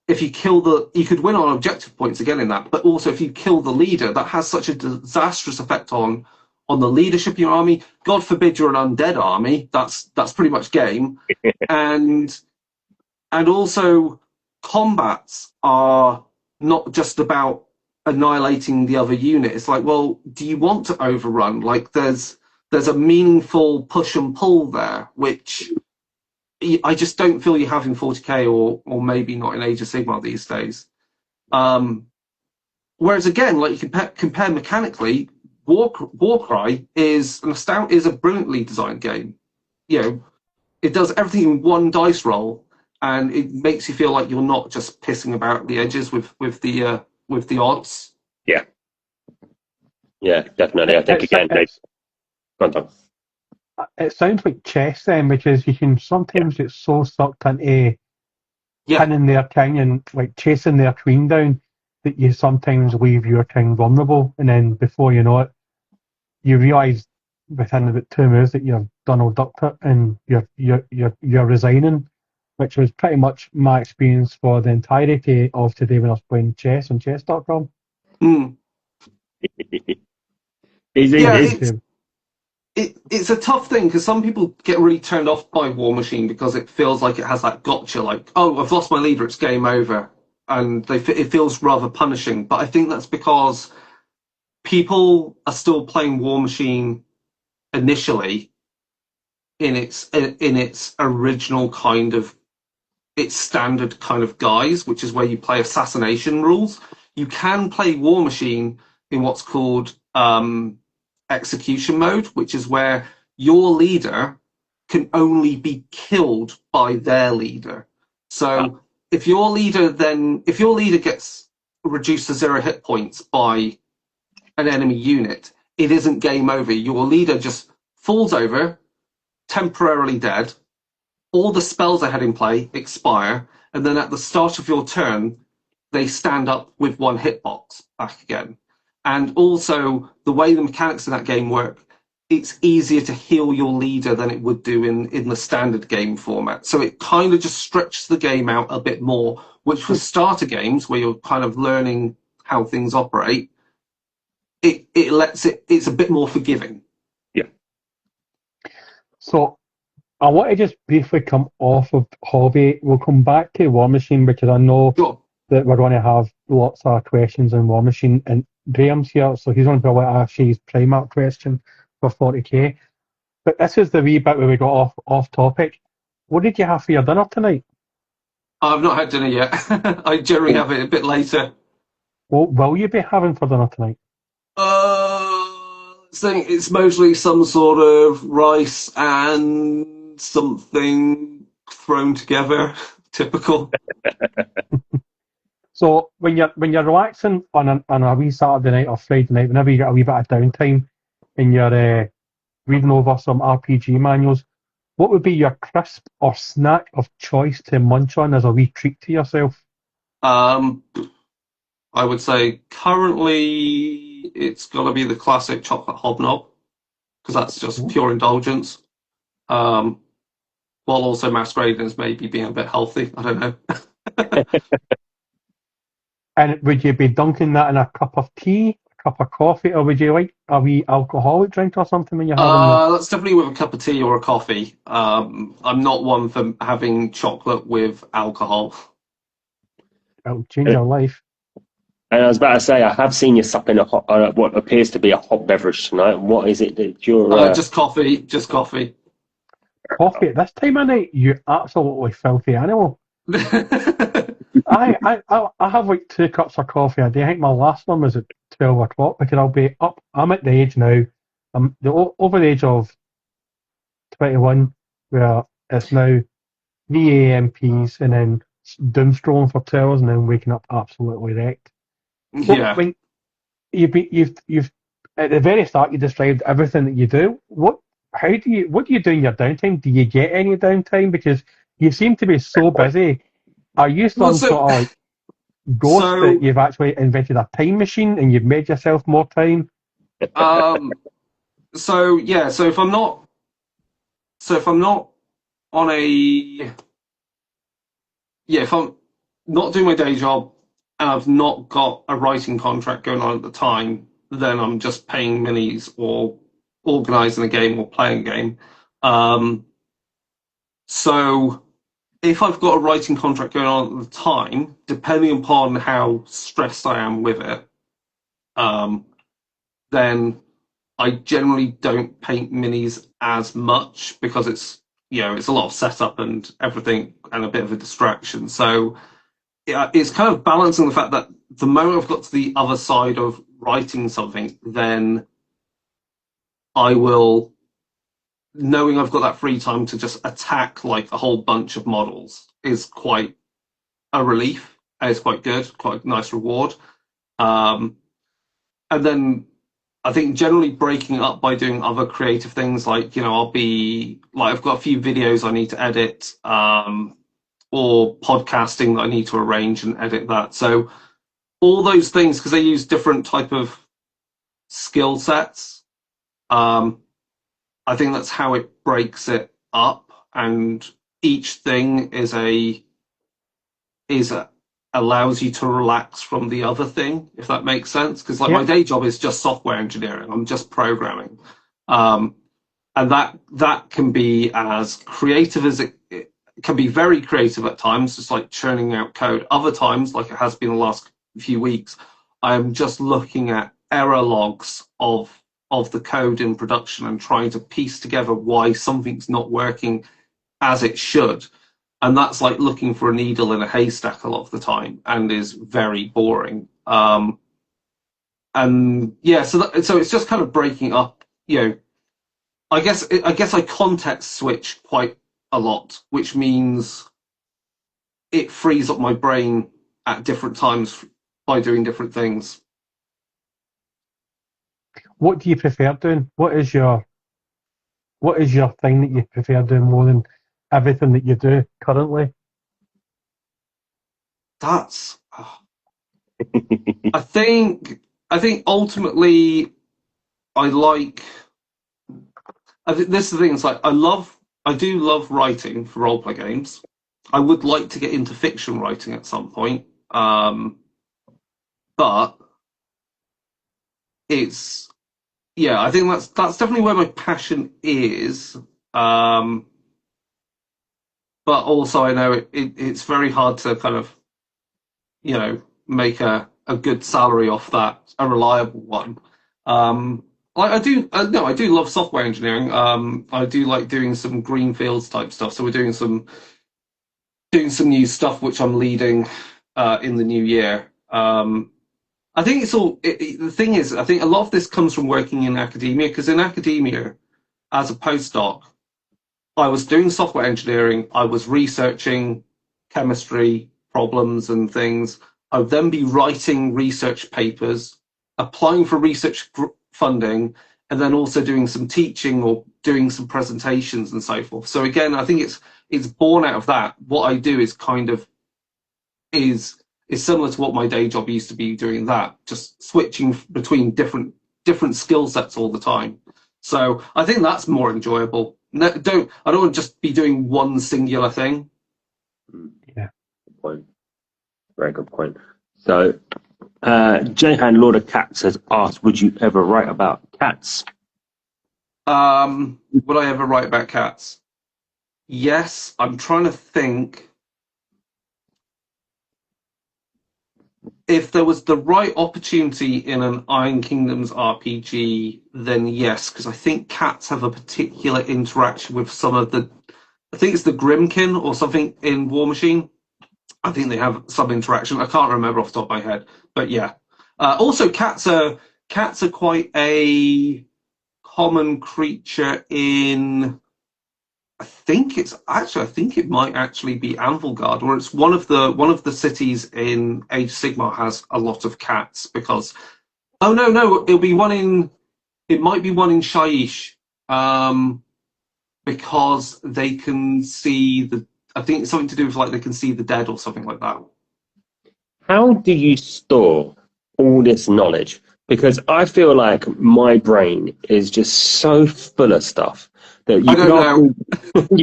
if you kill you could win on objective points again in that, but also if you kill the leader, that has such a disastrous effect on the leadership of your army. God forbid you're an undead army. That's pretty much game. and also combats are not just about annihilating the other unit. It's like, well, do you want to overrun? Like, there's a meaningful push and pull there, which I just don't feel you have in 40k, or maybe not in Age of Sigmar these days. Whereas again, like, you compare mechanically, Warcry is a brilliantly designed game. You know, it does everything in one dice roll, and it makes you feel like you're not just pissing about the edges with the odds. Yeah, definitely. I think again, it sounds like chess then, because you can sometimes get so sucked into pinning their king and like chasing their queen down that you sometimes leave your king vulnerable, and then before you know it, you realise within about 2 minutes that you've Donald Ducked it and you're resigning, which was pretty much my experience for the entirety of today when I was playing chess on chess.com. Easy. it's a tough thing because some people get really turned off by War Machine because it feels like it has that gotcha, like, oh, I've lost my leader, it's game over, and it feels rather punishing. But I think that's because people are still playing War Machine initially in its original kind of its standard kind of guise, which is where you play assassination rules. You can play War Machine in what's called execution mode, which is where your leader can only be killed by their leader. So if your leader gets reduced to 0 hit points by an enemy unit, it isn't game over. Your leader just falls over, temporarily dead. All the spells they had in play expire, and then at the start of your turn, they stand up with 1 hitbox back again. And also, the way the mechanics in that game work, it's easier to heal your leader than it would do in the standard game format. So it kind of just stretches the game out a bit more, which for starter games, where you're kind of learning how things operate, it's a bit more forgiving. Yeah. So I want to just briefly come off of hobby. We'll come back to War Machine because I know Sure. that we're going to have lots of questions on War Machine, and Graham's here, so he's going to be able to ask you his Primarch question for 40k. But this is the wee bit where we got off topic. What did you have for your dinner tonight? I've not had dinner yet. I generally have it a bit later. What will you be having for dinner tonight? So it's mostly some sort of rice and something thrown together. Typical. So when you're relaxing on a wee Saturday night or Friday night, whenever you get a wee bit of downtime and you're reading over some RPG manuals, what would be your crisp or snack of choice to munch on as a wee treat to yourself? I would say currently it's got to be the classic chocolate hobnob because that's just pure indulgence. While also masquerading as maybe being a bit healthy. I don't know. And would you be dunking that in a cup of tea, a cup of coffee, or would you like a wee alcoholic drink or something when you're having that? That's definitely with a cup of tea or a coffee. I'm not one for having chocolate with alcohol. It'll change your life. And I was about to say, I have seen you supping what appears to be a hot beverage tonight. What is it that you're... Just coffee. Just coffee. Coffee at this time of night, you absolutely filthy animal. I have like 2 cups of coffee a day. I think my last one was at 12 o'clock because I'll be up. I'm at the age now. I'm over the age of 21 where it's now 3 a.m.Ps and then doom scrolling for 2 hours and then waking up absolutely wrecked. Yeah. So when you've at the very start you described everything that you do. What do you do in your downtime? Do you get any downtime? Because you seem to be so busy. Are you some sort of like ghost that you've actually invented a time machine and you've made yourself more time? If I'm not doing my day job and I've not got a writing contract going on at the time, then I'm just paying minis or organising a game or playing a game. So if I've got a writing contract going on at the time, depending upon how stressed I am with it, then I generally don't paint minis as much because it's a lot of setup and everything and a bit of a distraction. So it's kind of balancing the fact that the moment I've got to the other side of writing something, then I will, knowing I've got that free time to just attack like a whole bunch of models is quite a relief. It's quite good, quite a nice reward. And then I think generally breaking it up by doing other creative things like, I'll be like, I've got a few videos I need to edit, or podcasting that I need to arrange and edit that. So all those things, because they use different type of skill sets, I think that's how it breaks it up, and each thing allows you to relax from the other thing, if that makes sense. Because my day job is just software engineering. I'm just programming. and that can be as creative as it can be, very creative at times, just like churning out code. Other times, like it has been the last few weeks, I'm just looking at error logs of the code in production and trying to piece together why something's not working as it should. And that's like looking for a needle in a haystack a lot of the time, and is very boring. And yeah, so it's just kind of breaking up, I guess I context switch quite a lot, which means it frees up my brain at different times by doing different things. What do you prefer doing? What is your thing that you prefer doing more than everything that you do currently? That's I think ultimately I like. I think this is the thing. It's like I do love writing for roleplay games. I would like to get into fiction writing at some point, but it's I think that's definitely where my passion is. But also I know it's very hard to kind of make a good salary off that, a reliable one. I do love software engineering. I do like doing some greenfields type stuff. So we're doing some new stuff which I'm leading in the new year. I think it's all. The thing is, I think a lot of this comes from working in academia, because in academia, as a postdoc, I was doing software engineering. I was researching chemistry problems and things. I would then be writing research papers, applying for research funding, and then also doing some teaching or doing some presentations and so forth. So again, I think it's born out of that. What I do is kind of is similar to what my day job used to be doing, that just switching between different skill sets all the time. So I think that's more enjoyable. I don't want to just be doing one singular thing. Yeah. Good point. Very good point. So Jehan Lord of Cats has asked, would you ever write about cats? Would I ever write about cats? Yes. I'm trying to think. If there was the right opportunity in an Iron Kingdoms RPG, then yes, because I think cats have a particular interaction with some of the, I think it's the Grimkin or something in War Machine. I think they have some interaction. I can't remember off the top of my head, but yeah. Also, cats are quite a common creature in. I think it might actually be Anvilgard, or it's one of the cities in Age of Sigmar has a lot of cats, because it might be one in Shaiish, because they can see I think it's something to do with like they can see the dead or something like that. How do you store all this knowledge? Because I feel like my brain is just so full of stuff that you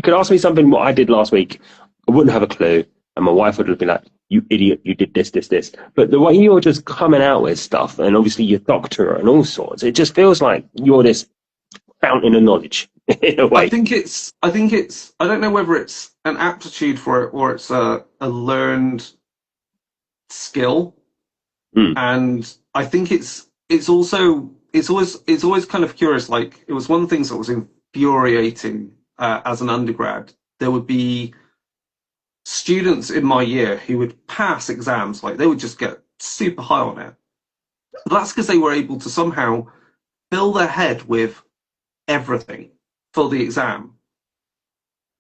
could ask me something what I did last week. I wouldn't have a clue, and my wife would be like, "You idiot! You did this." But the way you're just coming out with stuff, and obviously your doctor and all sorts, it just feels like you're this fountain of knowledge in a way. I think it's. I don't know whether it's an aptitude for it or it's a learned skill, and I think it's always kind of curious. Like, it was one of the things that was infuriating as an undergrad. There would be students in my year who would pass exams, like they would just get super high on it. But that's because they were able to somehow fill their head with everything for the exam,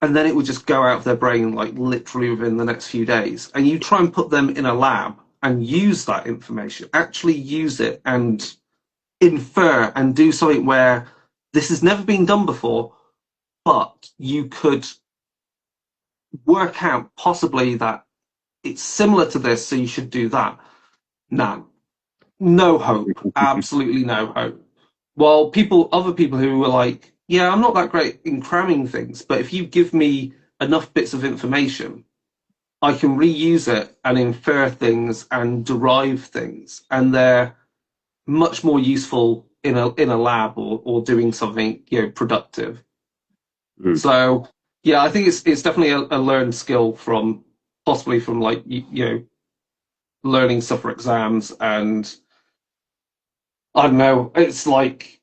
and then it would just go out of their brain like literally within the next few days. And you try and put them in a lab and use that information, actually use it and infer and do something where this has never been done before, but you could work out possibly that it's similar to this, so you should do that. No hope. Absolutely no hope. While other people who were like, yeah, I'm not that great in cramming things, but if you give me enough bits of information, I can reuse it and infer things and derive things, and they're much more useful in a lab or doing something, you know, productive. Mm. So yeah, I think it's definitely a learned skill from possibly from like you know, learning stuff for exams. And I don't know, it's like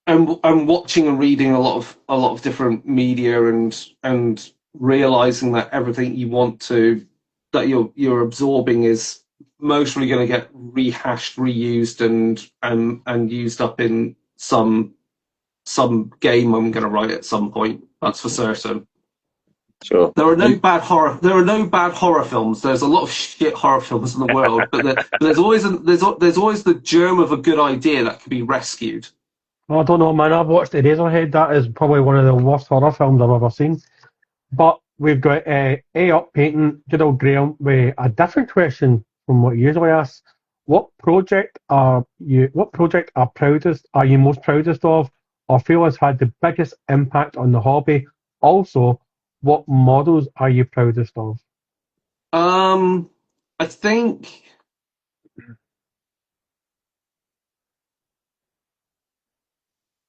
I'm watching and reading a lot of different media and realizing that everything you want to that you're absorbing is mostly going to get rehashed, reused, and used up in some game I'm going to write at some point. That's for certain. Sure. There are no bad horror. There are no bad horror films. There's a lot of shit horror films in the world, but there's always the germ of a good idea that can be rescued. I don't know, man. I've watched Eraserhead. That is probably one of the worst horror films I've ever seen. But we've got A Up Painting, good old Graham, with a different question from what you usually ask. What project are you most proudest of, or feel has had the biggest impact on the hobby? Also, what models are you proudest of? I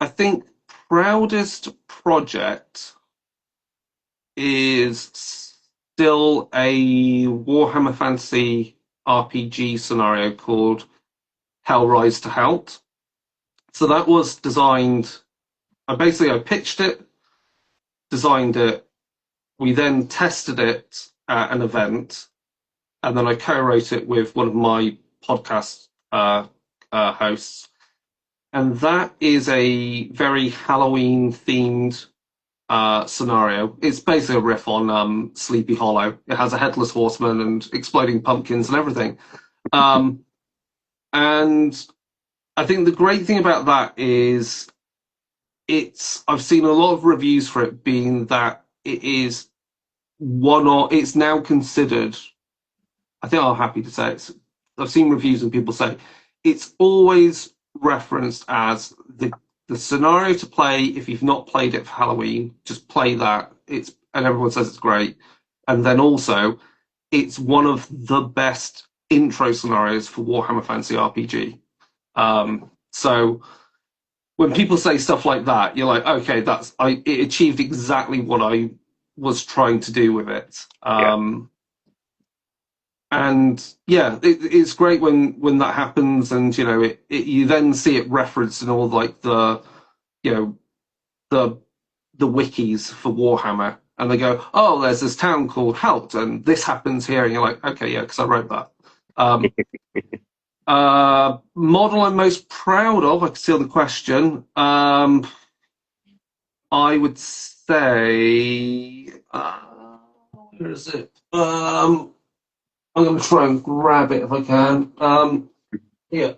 think proudest project is still a Warhammer Fantasy RPG scenario called Hell Rise to Halt. So that was designed. I pitched it, designed it. We then tested it at an event, and then I co-wrote it with one of my podcast hosts. And that is a very Halloween themed scenario. It's basically a riff on Sleepy Hollow. It has a headless horseman and exploding pumpkins and everything. And I think the great thing about that is I've seen a lot of reviews for it being that it is it's now considered, I think I'm happy to say it. I've seen reviews and people say it's always referenced as the scenario to play if you've not played it for Halloween. Just play that. And everyone says it's great. And then also, it's one of the best intro scenarios for Warhammer Fantasy RPG. So when people say stuff like that, you're like, okay, it achieved exactly what I was trying to do with it. And yeah, it's great when that happens, and you know, you then see it referenced in all like the, you know, the wikis for Warhammer, and they go, oh, there's this town called Halt, and this happens here, and you're like, okay, yeah, because I wrote that. Model I'm most proud of, I can steal the question. I would say, where is it? I'm going to try and grab it if I can. Yeah.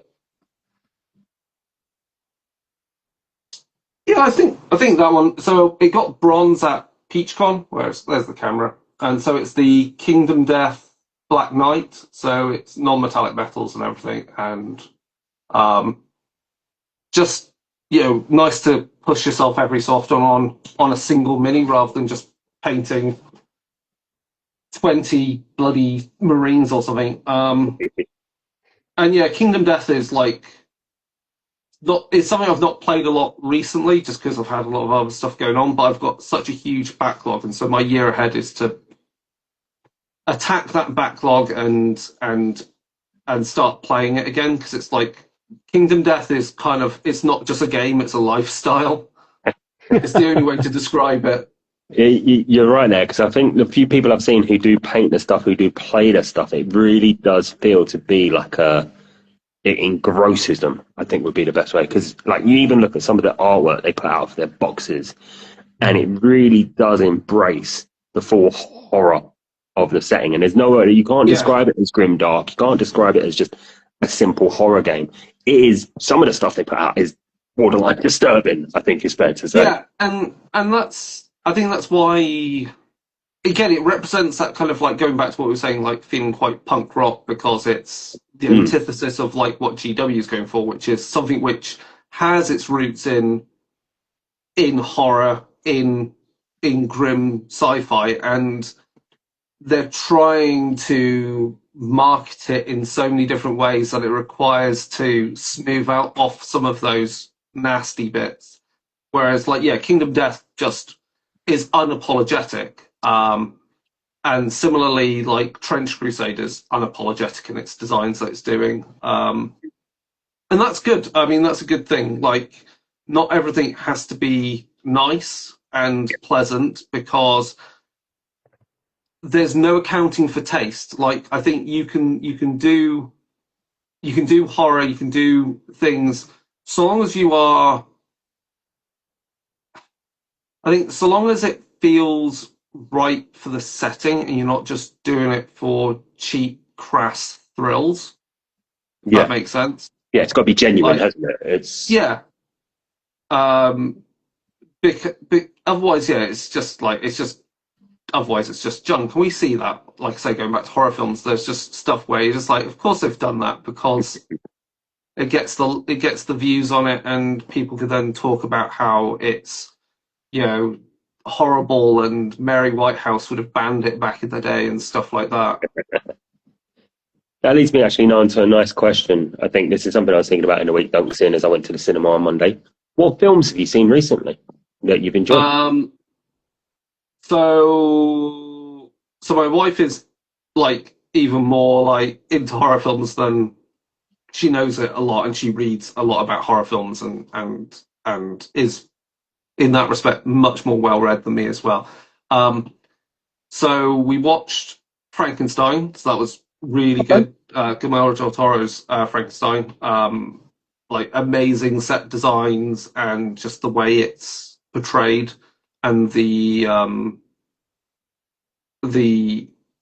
Yeah, I think that one. So it got bronze at PeachCon. There's the camera, and so it's the Kingdom Death Black Knight. So it's non-metallic metals and everything, and just, you know, nice to push yourself every so often on a single mini rather than just painting 20 bloody Marines or something. And yeah, Kingdom Death is like, it's something I've not played a lot recently just because I've had a lot of other stuff going on, but I've got such a huge backlog, and so my year ahead is to attack that backlog and start playing it again, because it's like Kingdom Death is kind of, it's not just a game, it's a lifestyle. It's the only way to describe it. You're right there, because I think the few people I've seen who do paint the stuff, who do play the stuff, it really does feel to be like it engrosses them, I think would be the best way. Because like, you even look at some of the artwork they put out for their boxes, and it really does embrace the full horror of the setting. And there's no way, you can't describe it as grimdark, you can't describe it as just a simple horror game. It is, some of the stuff they put out is borderline disturbing, I think is fair to say. Yeah, and I think that's why, again, it represents that kind of like, going back to what we were saying, like feeling quite punk rock, because it's the antithesis of like what GW is going for, which is something which has its roots in horror, in grim sci-fi, and they're trying to market it in so many different ways that it requires to smooth out off some of those nasty bits. Whereas, like, yeah, Kingdom Death just is unapologetic. And similarly, like, Trench Crusade is unapologetic in its designs that it's doing. And that's good. I mean, that's a good thing. Like, not everything has to be nice and pleasant, because there's no accounting for taste. Like, I think you can do horror, you can do things, so long as you are, I think, so long as it feels right for the setting and you're not just doing it for cheap, crass thrills. If that makes sense. Yeah, it's got to be genuine, Like, hasn't it? It's yeah. Otherwise, yeah, it's just otherwise it's just junk. And we see that, like I say, going back to horror films, there's just stuff where you're just like, of course they've done that, because it gets the views on it, and people could then talk about how it's, you know, horrible, and Mary Whitehouse would have banned it back in the day and stuff like that. That leads me actually now into a nice question. I think this is something I was thinking about in the week, Duncan, seeing as I went to the cinema on Monday. What films have you seen recently that you've enjoyed? So my wife is, like, even more, like, into horror films than, she knows it a lot, and she reads a lot about horror films, and is, in that respect, much more well read than me as well. So we watched Frankenstein, so that was really good. Guillermo del Toro's Frankenstein. Like, amazing set designs, and just the way it's portrayed, and the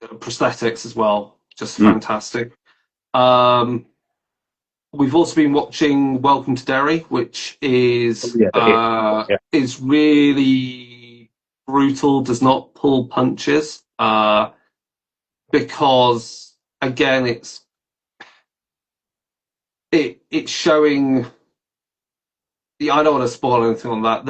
prosthetics as well, just fantastic. We've also been watching Welcome to Derry, which is is really brutal, does not pull punches, because, again, it's showing. I don't want to spoil anything on that.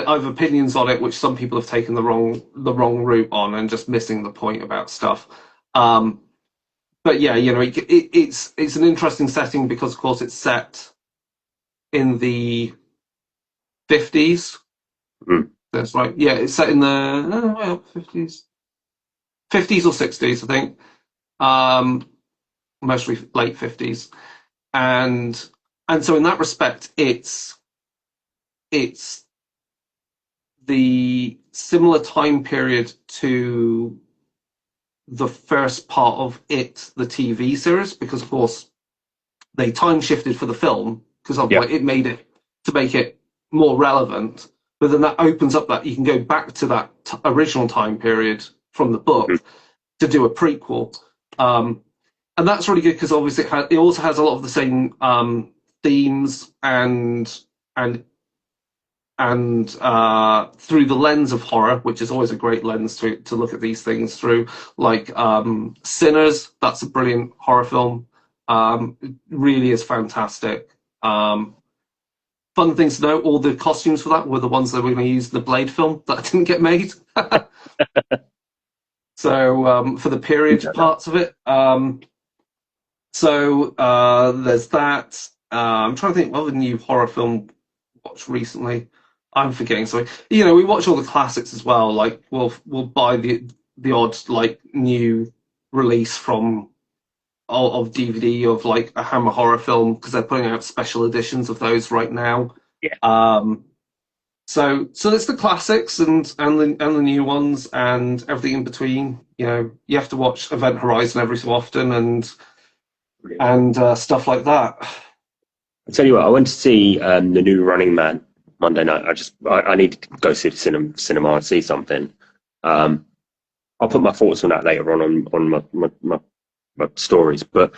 I have opinions on it, which some people have taken the wrong route on, and just missing the point about stuff. But yeah, you know, it's an interesting setting, because, of course, it's set in the 50s. That's right. Yeah, it's set in the 50s or 60s, I think. Mostly late 50s, and so in that respect, it's the similar time period to the first part of It, the TV series, because, of course, they time shifted for the film, because otherwise it made it, to make it more relevant. But then that opens up that you can go back to that original time period from the book to do a prequel. And that's really good, because obviously it also has a lot of the same themes, and through the lens of horror, which is always a great lens to look at these things through. Like Sinners, that's a brilliant horror film. It really is fantastic. Fun things to note, all the costumes for that were the ones that were going to use in the Blade film that didn't get made. So for the period parts of it. So there's that. I'm trying to think what other new horror film watched recently. I'm forgetting. So, you know, we watch all the classics as well. Like, we'll buy the odd, like, new release from of DVD of, like, a Hammer horror film, because they're putting out special editions of those right now. So it's the classics and the new ones and everything in between. You know, you have to watch Event Horizon every so often, and stuff like that. I'll tell you what, I went to see the new Running Man Monday night. I needed to go to the cinema and see something. I'll put my thoughts on that later on my stories. But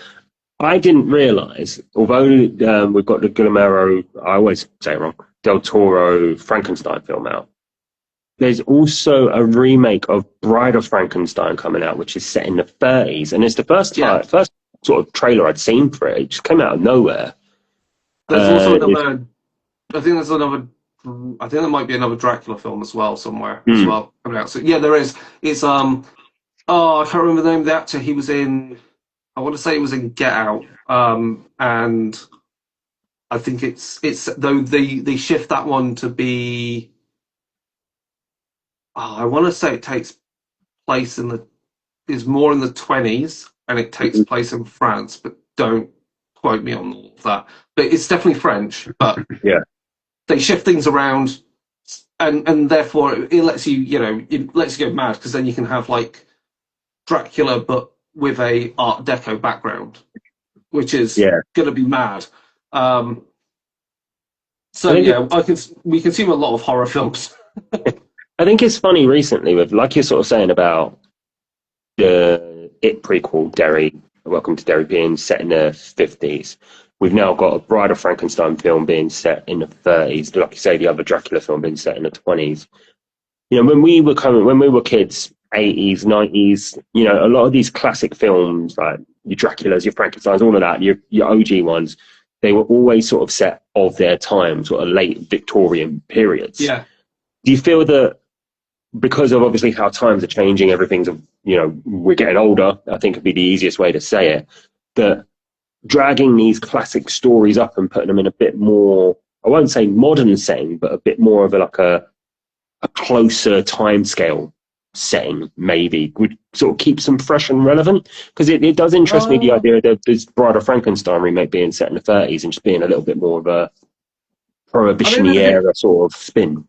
I didn't realise, although we've got the Guillermo, I always say it wrong, del Toro Frankenstein film out, there's also a remake of Bride of Frankenstein coming out, which is set in the 30s. And it's the first sort of trailer I'd seen for it. It just came out of nowhere. There's also another. I think there might be another Dracula film as well somewhere as well coming out. So yeah, there is. It's I can't remember the name of the actor. He was in. I want to say he was in Get Out. And I think it's though they shift that one to be. I want to say it takes place is more in the 20s, and it takes place in France, but don't quote me on all of that. But it's definitely French. But Yeah. they shift things around, and therefore it lets it lets you go mad, because then you can have like Dracula, but with a Art Deco background, which is Yeah. going to be mad. So I think yeah, we consume a lot of horror films. I think it's funny recently with, like you're sort of saying about the It prequel, Derry, Welcome to Derry, being set in the 50s. We've now got a Bride of Frankenstein film being set in the 30s. Like you say, the other Dracula film being set in the 20s. You know, when we were kids, 80s, 90s, you know, a lot of these classic films, like your Draculas, your Frankensteins, all of that, your OG ones, they were always sort of set of their time, sort of late Victorian periods. Yeah. Do you feel that because of obviously how times are changing, everything's, you know, we're getting older, I think would be the easiest way to say it, that dragging these classic stories up and putting them in a bit more, I won't say modern setting, but a bit more of a closer timescale setting maybe would sort of keep them fresh and relevant? Because it does interest me, the idea of this Bride of Frankenstein remake being set in the 30s and just being a little bit more of a prohibition-y era sort of spin.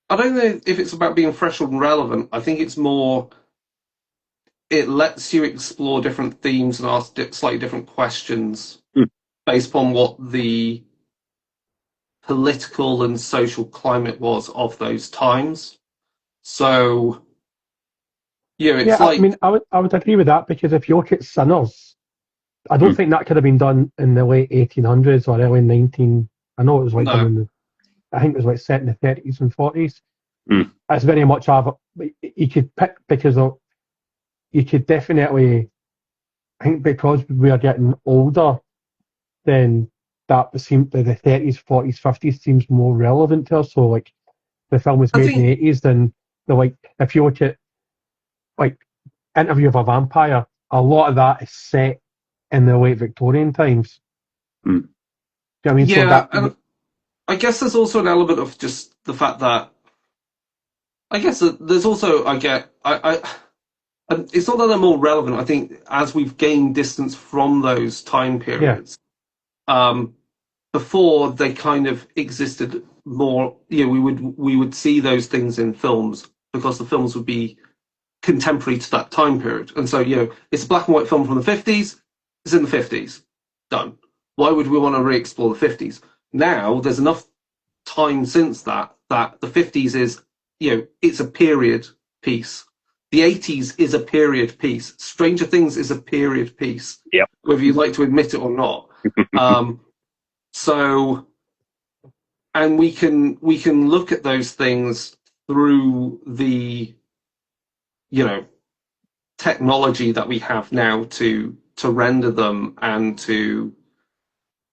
I don't know if it's about being fresh and relevant. I think it's more, it lets you explore different themes and ask slightly different questions based upon what the political and social climate was of those times. So, yeah, it's like... I mean, I would agree with that, because if you look at Sinners, I don't think that could have been done in the late 1800s or early 19... I know it was like I think it was like set in the 30s and 40s. It's very much you could pick, because you could definitely, I think because we are getting older, then that seemed the 30s, 40s, 50s seems more relevant to us. So like the film was made in the 80s, then like if you look at like Interview with a Vampire, a lot of that is set in the late Victorian times. Do you know what I mean? Yeah, so and I guess there's also an element of just the fact that I guess there's also and it's not that they're more relevant. I think as we've gained distance from those time periods, before they kind of existed more. You know, we would see those things in films because the films would be contemporary to that time period, and so it's a black and white film from the 50s. It's in the 50s. Done. Why would we want to re-explore the 50s? Now there's enough time since that the 50s is, it's a period piece. The 80s is a period piece. Stranger Things is a period piece. Yep. Whether you'd like to admit it or not. So, and we can look at those things through the, technology that we have now to render them, and to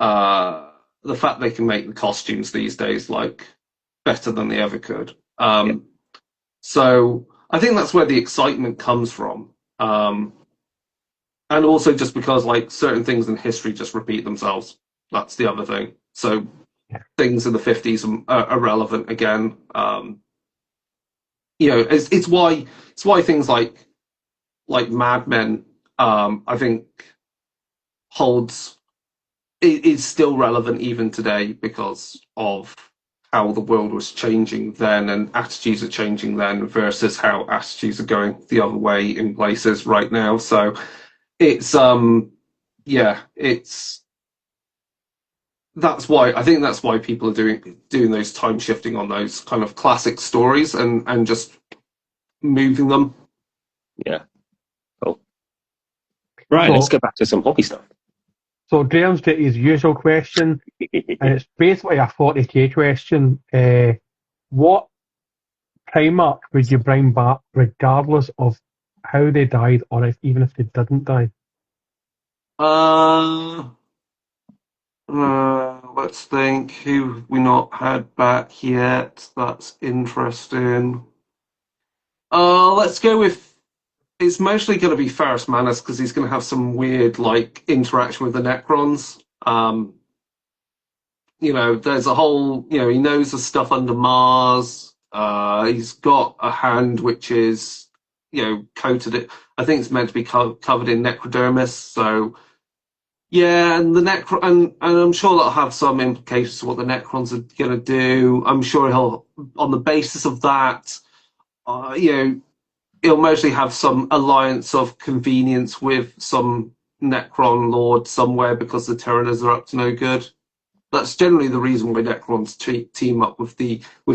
the fact they can make the costumes these days like better than they ever could. So I think that's where the excitement comes from. And also just because like certain things in history just repeat themselves. That's the other thing. So things in the 50s are relevant again. It's why things like Mad Men, I think is still relevant even today because of how the world was changing then, and attitudes are changing then versus how attitudes are going the other way in places right now. So it's that's why people are doing those time shifting on those kind of classic stories and just moving them. Yeah. Cool. Right, let's get back to some hobby stuff. So Graham's got his usual question, and it's basically a 40k question. What Primarch would you bring back regardless of how they died, or even if they didn't die? Let's think. Who have we not had back yet? That's interesting. Let's go with. It's mostly going to be Ferrus Manus because he's going to have some weird like interaction with the Necrons. there's a whole, he knows the stuff under Mars. He's got a hand which is, coated it. I think it's meant to be covered in necrodermis. So, yeah, and the Necron, and I'm sure that'll have some implications to what the Necrons are going to do. I'm sure he'll, on the basis of that, he'll mostly have some alliance of convenience with some Necron lord somewhere because the Tyranids are up to no good. That's generally the reason why Necrons team up with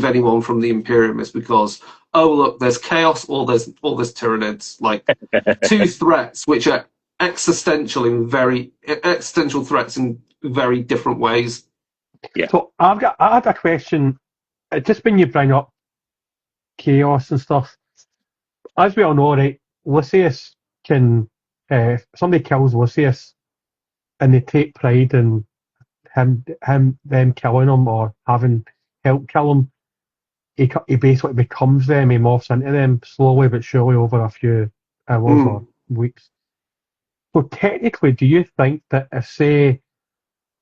anyone from the Imperium, is because, oh look, there's chaos or there's Tyranids, like two threats which are existential threats in very different ways. Yeah. So I had a question. Just when you bring up chaos and stuff, as we all know, right? Lucius can, somebody kills Lucius, and they take pride in them killing him or having helped kill him. He basically becomes them. He morphs into them slowly but surely over a few hours or weeks. So technically, do you think that if, say,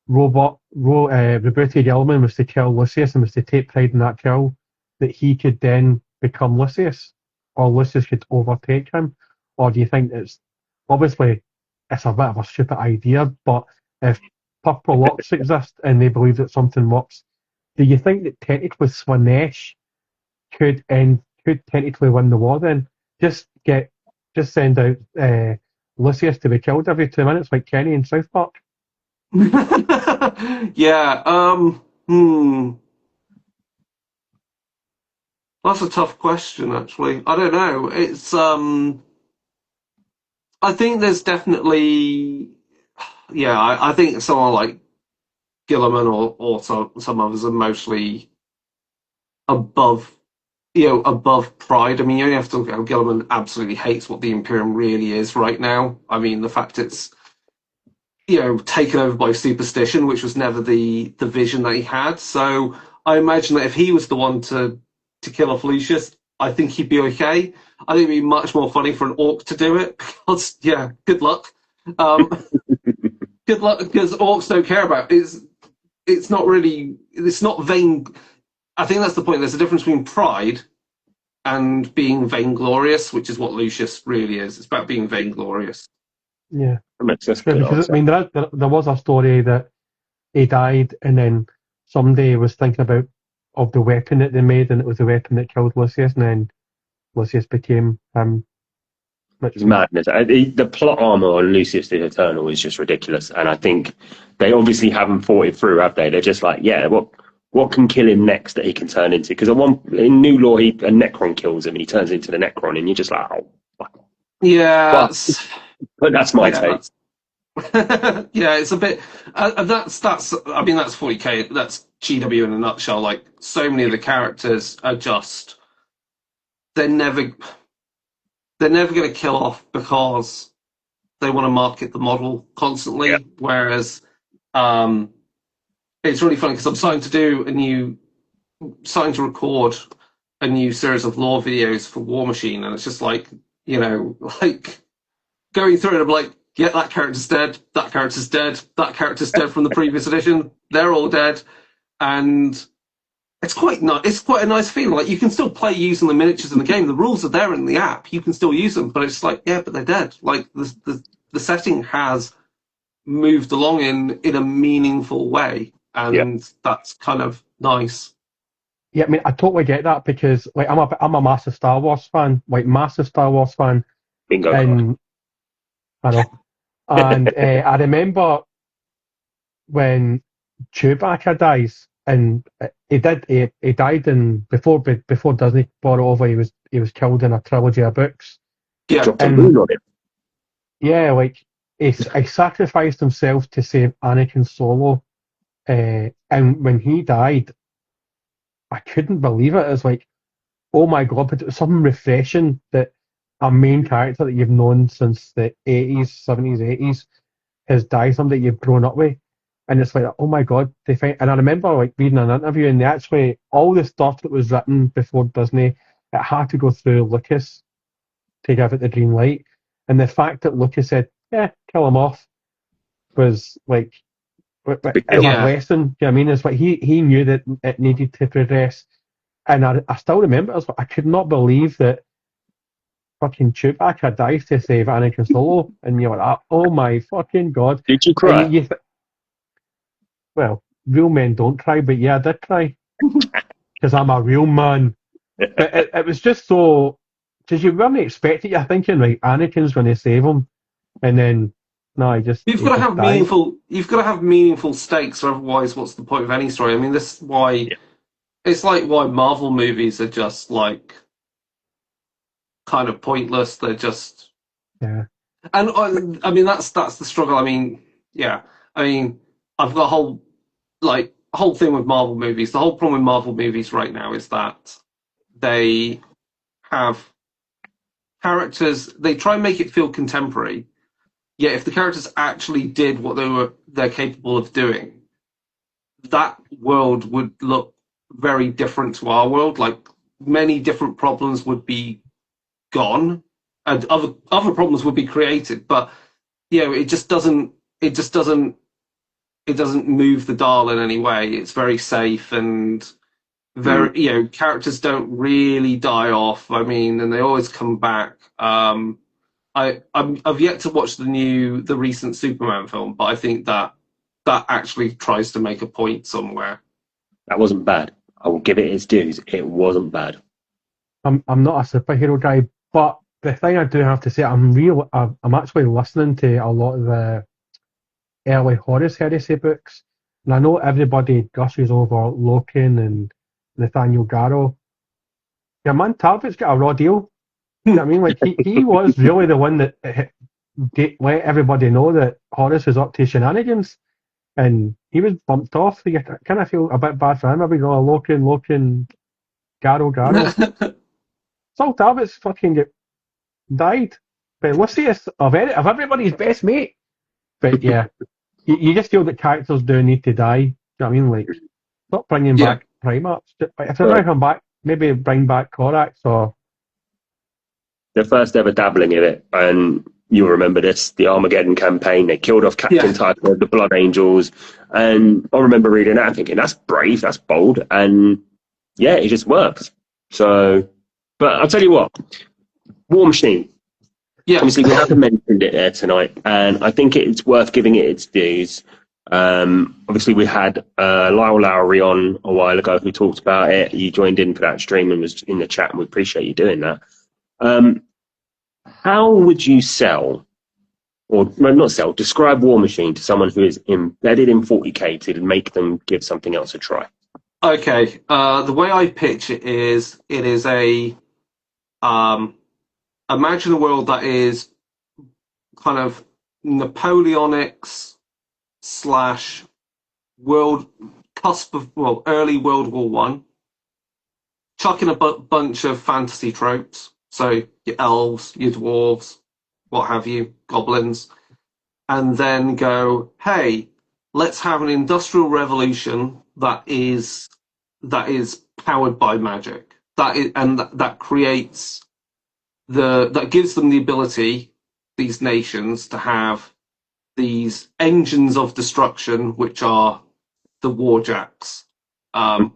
Roboute Gelman was to kill Lucius and was to take pride in that kill, that he could then become Lucius, or Lucius could overtake him? Or do you think it's obviously it's a bit of a stupid idea, but if Purple Locks exist and they believe that something works, do you think that technically Swanesh could technically win the war then? Just send out Lucius to be killed every 2 minutes like Kenny in South Park? Yeah. That's a tough question, actually. I don't know. It's I think there's definitely, I think someone like Gilliman or some others are mostly above pride. I mean, you only have to look at how Gilliman absolutely hates what the Imperium really is right now. I mean, the fact it's taken over by superstition, which was never the vision that he had. So I imagine that if he was the one to kill off Lucius, I think he'd be okay. I think it'd be much more funny for an orc to do it because, good luck. Good luck, because orcs don't care about it. It's not vain. I think that's the point. There's a difference between pride and being vainglorious, which is what Lucius really is. It's about being vainglorious. Yeah. Because, I mean, there was a story that he died, and then somebody was thinking of the weapon that they made, and it was the weapon that killed Lucius, and then Lucius became him. It's madness. The plot armor on Lucius the Eternal is just ridiculous, and I think they obviously haven't thought it through, have they? They're just like, what can kill him next that he can turn into? Because in New Law, a Necron kills him, and he turns into the Necron, and you're just like, oh, fuck. Yeah, but that's my take. Yeah, it's a bit. That's. I mean, that's 40k. That's GW in a nutshell. Like, so many of the characters are just. They're never going to kill off because they want to market the model constantly. Yeah. Whereas, it's really funny because I'm starting to record a new series of lore videos for War Machine, and it's just like, like going through it, I'm like, yeah, that character's dead, that character's dead, that character's dead from the previous edition, they're all dead, and it's quite a nice feeling. Like, you can still play using the miniatures in the game, the rules are there in the app, you can still use them, but it's like, yeah, but they're dead. Like, the setting has moved along in a meaningful way, and that's kind of nice. Yeah, I mean, I totally get that because, like, I'm a massive Star Wars fan, Bingo. And I know. And I remember when Chewbacca dies, and he died before Disney bought it over. He was killed in a trilogy of books. Yeah, dropped a moon on him. Yeah, like he sacrificed himself to save Anakin Solo, and when he died, I couldn't believe it. It's like, oh my god! But it was something refreshing that a main character that you've known since the 80s, 70s, 80s has died, somebody you've grown up with. And it's like, oh my god, and I remember like reading an interview, and all the stuff that was written before Disney, it had to go through Lucas to give it the green light. And the fact that Lucas said, yeah, kill him off, was like, But Big it was deal. Yeah. lesson. Do you know what I mean? It's like he knew that it needed to progress, and I still remember. I could not believe that fucking Chewbacca dies to save Anakin Solo, and you're like, oh my fucking god! Did you And cry? well, real men don't cry, but yeah, I did cry because I'm a real man. But it was just so because you weren't expecting. You're thinking, right, Anakin's going to save him, and then no, You've he got to just have died. meaningful. You've got to have meaningful stakes, or otherwise, what's the point of any story? I mean, this is why Yeah. it's like why Marvel movies are just like kind of pointless. They're just, Yeah, and I mean that's the struggle. I mean, yeah. I mean, I've got a whole thing with Marvel movies. The whole problem with Marvel movies right now is that they have characters. They try and make it feel contemporary. Yet, if the characters actually did what they're capable of doing, that world would look very different to our world. Like many different problems would be gone, and other problems would be created. But it just doesn't. It just doesn't. It doesn't move the dial in any way. It's very safe and very. Characters don't really die off. I mean, and they always come back. I've yet to watch the recent Superman film, but I think that actually tries to make a point somewhere. That wasn't bad. I will give it its dues. It wasn't bad. I'm not a superhero guy, but the thing I do have to say, I'm actually listening to a lot of the early Horus Heresy books, and I know everybody gushes over Loken and Nathaniel Garrow. Yeah, man, Talbot's got a raw deal. You know what I mean? Like he was really the one that let everybody know that Horus was up to shenanigans, and he was bumped off. You kind of feel a bit bad for him. Every go Loken, Garrow. Saul Talbot's fucking died. But Lucius of everybody's best mate. But yeah, you just feel that characters do need to die. Do you know what I mean? Like, stop bringing Yeah. back Primarchs. If they're going to come back, maybe bring back Korax or. The first ever dabbling in it, and you'll remember this, the Armageddon campaign. They killed off Captain Tycho, the Blood Angels, and I remember reading that and thinking, that's brave, that's bold, and yeah, it just works. So, but I'll tell you what, War Machine. Yeah. Obviously, we haven't mentioned it there tonight, and I think it's worth giving it its dues. Obviously, we had Lyle Lowry on a while ago who talked about it. You joined in for that stream and was in the chat, and we appreciate you doing that. How would you sell, or not sell, describe War Machine to someone who is embedded in 40k to make them give something else a try? Okay. The way I pitch it is a imagine a world that is kind of Napoleonics / world cusp of early World War One. Chuck in a bunch of fantasy tropes, so your elves, your dwarves, what have you, goblins, and then go, hey, let's have an industrial revolution that is powered by magic. That creates that gives them the ability, these nations, to have these engines of destruction, which are the warjacks, and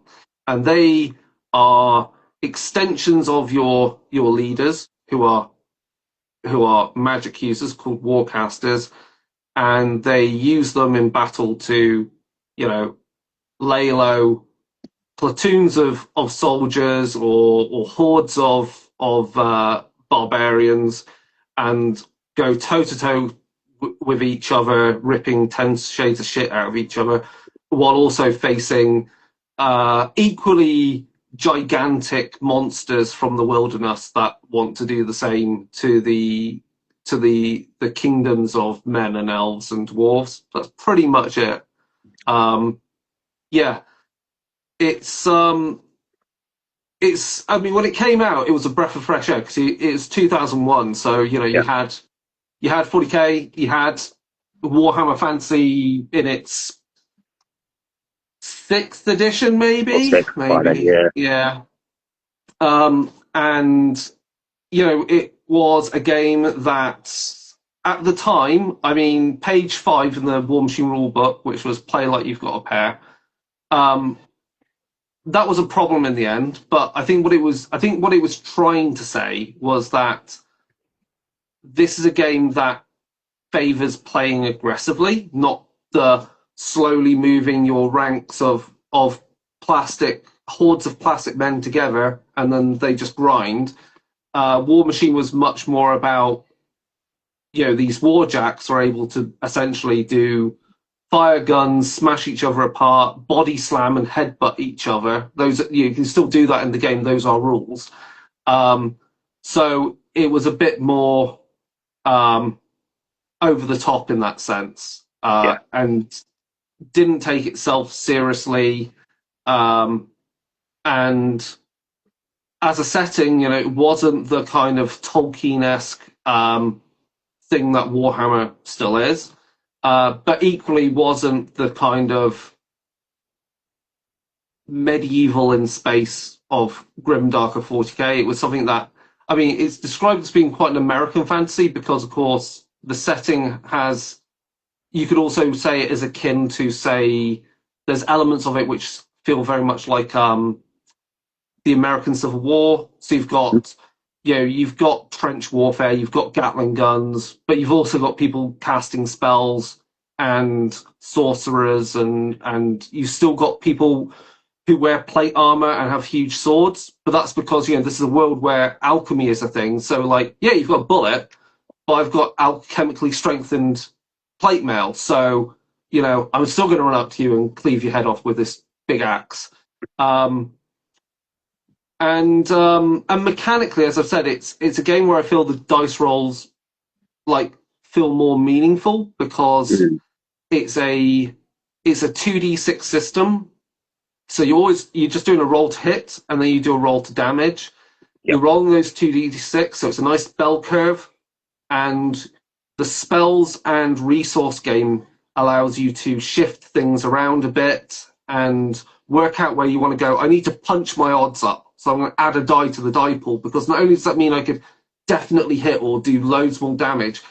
they are extensions of your leaders who are magic users called warcasters, and they use them in battle to lay low platoons of soldiers or hordes of barbarians, and go toe to toe with each other, ripping 10 shades of shit out of each other, while also facing equally gigantic monsters from the wilderness that want to do the same to the kingdoms of men and elves and dwarves. That's pretty much it. Yeah, it's I mean, when it came out, it was a breath of fresh air because it was 2001. So you had 40k, you had Warhammer Fantasy in its 6th edition, maybe. Yeah. And it was a game that at the time, I mean, page 5 in the War Machine rulebook, which was play like you've got a pair, that was a problem in the end. But I think what it was trying to say was that this is a game that favors playing aggressively, not the slowly moving your ranks of plastic hordes of plastic men together and then they just grind. War Machine was much more about, these warjacks are able to essentially do fire guns, smash each other apart, body slam and headbutt each other. Those, you can still do that in the game. Those are rules. So it was a bit more over the top in that sense, and didn't take itself seriously. And as a setting, it wasn't the kind of Tolkien-esque thing that Warhammer still is, but equally wasn't the kind of medieval in space of grimdark of 40k. It was something that, it's described as being quite an American fantasy because, of course, the setting has, you could also say it is akin to, say, there's elements of it which feel very much like the American Civil War. So you've got, you've got trench warfare, you've got Gatling guns, but you've also got people casting spells and sorcerers, and you've still got people who wear plate armor and have huge swords. But that's because, this is a world where alchemy is a thing. So, you've got a bullet, but I've got alchemically strengthened plate mail. So, I'm still going to run up to you and cleave your head off with this big axe. And mechanically, as I've said, it's a game where I feel the dice rolls feel more meaningful because it's a 2d6 system. So you're just doing a roll to hit, and then you do a roll to damage. Yep. You're rolling those 2d6, so it's a nice bell curve, and the spells and resource game allows you to shift things around a bit and work out where you want to go. I need to punch my odds up, so I'm going to add a die to the die pool, because not only does that mean I could definitely hit or do loads more damage,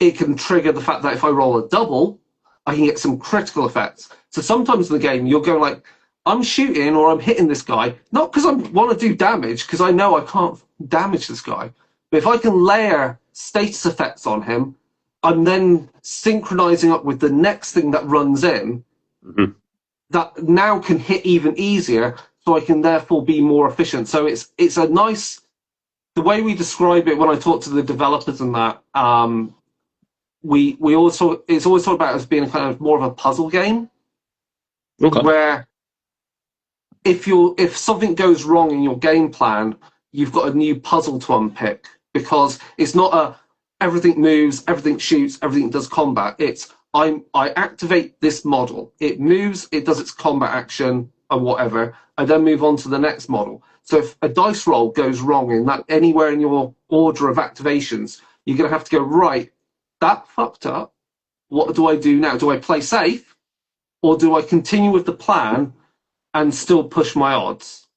it can trigger the fact that if I roll a double, I can get some critical effects. So sometimes in the game, you're going I'm shooting or I'm hitting this guy, not because I want to do damage, because I know I can't damage this guy. But if I can layer status effects on him, I'm then synchronizing up with the next thing that runs in that now can hit even easier, so I can therefore be more efficient. So it's a nice, the way we describe it when I talk to the developers and that, we also, it's always thought about it as being a kind of more of a puzzle game. Okay. Where if something goes wrong in your game plan, you've got a new puzzle to unpick, because it's not everything moves, everything shoots, everything does combat. It's I activate this model, it moves, it does its combat action or whatever, I then move on to the next model. So if a dice roll goes wrong in that anywhere in your order of activations, you're going to have to go, right, that fucked up. What do I do now? Do I play safe? Or do I continue with the plan and still push my odds?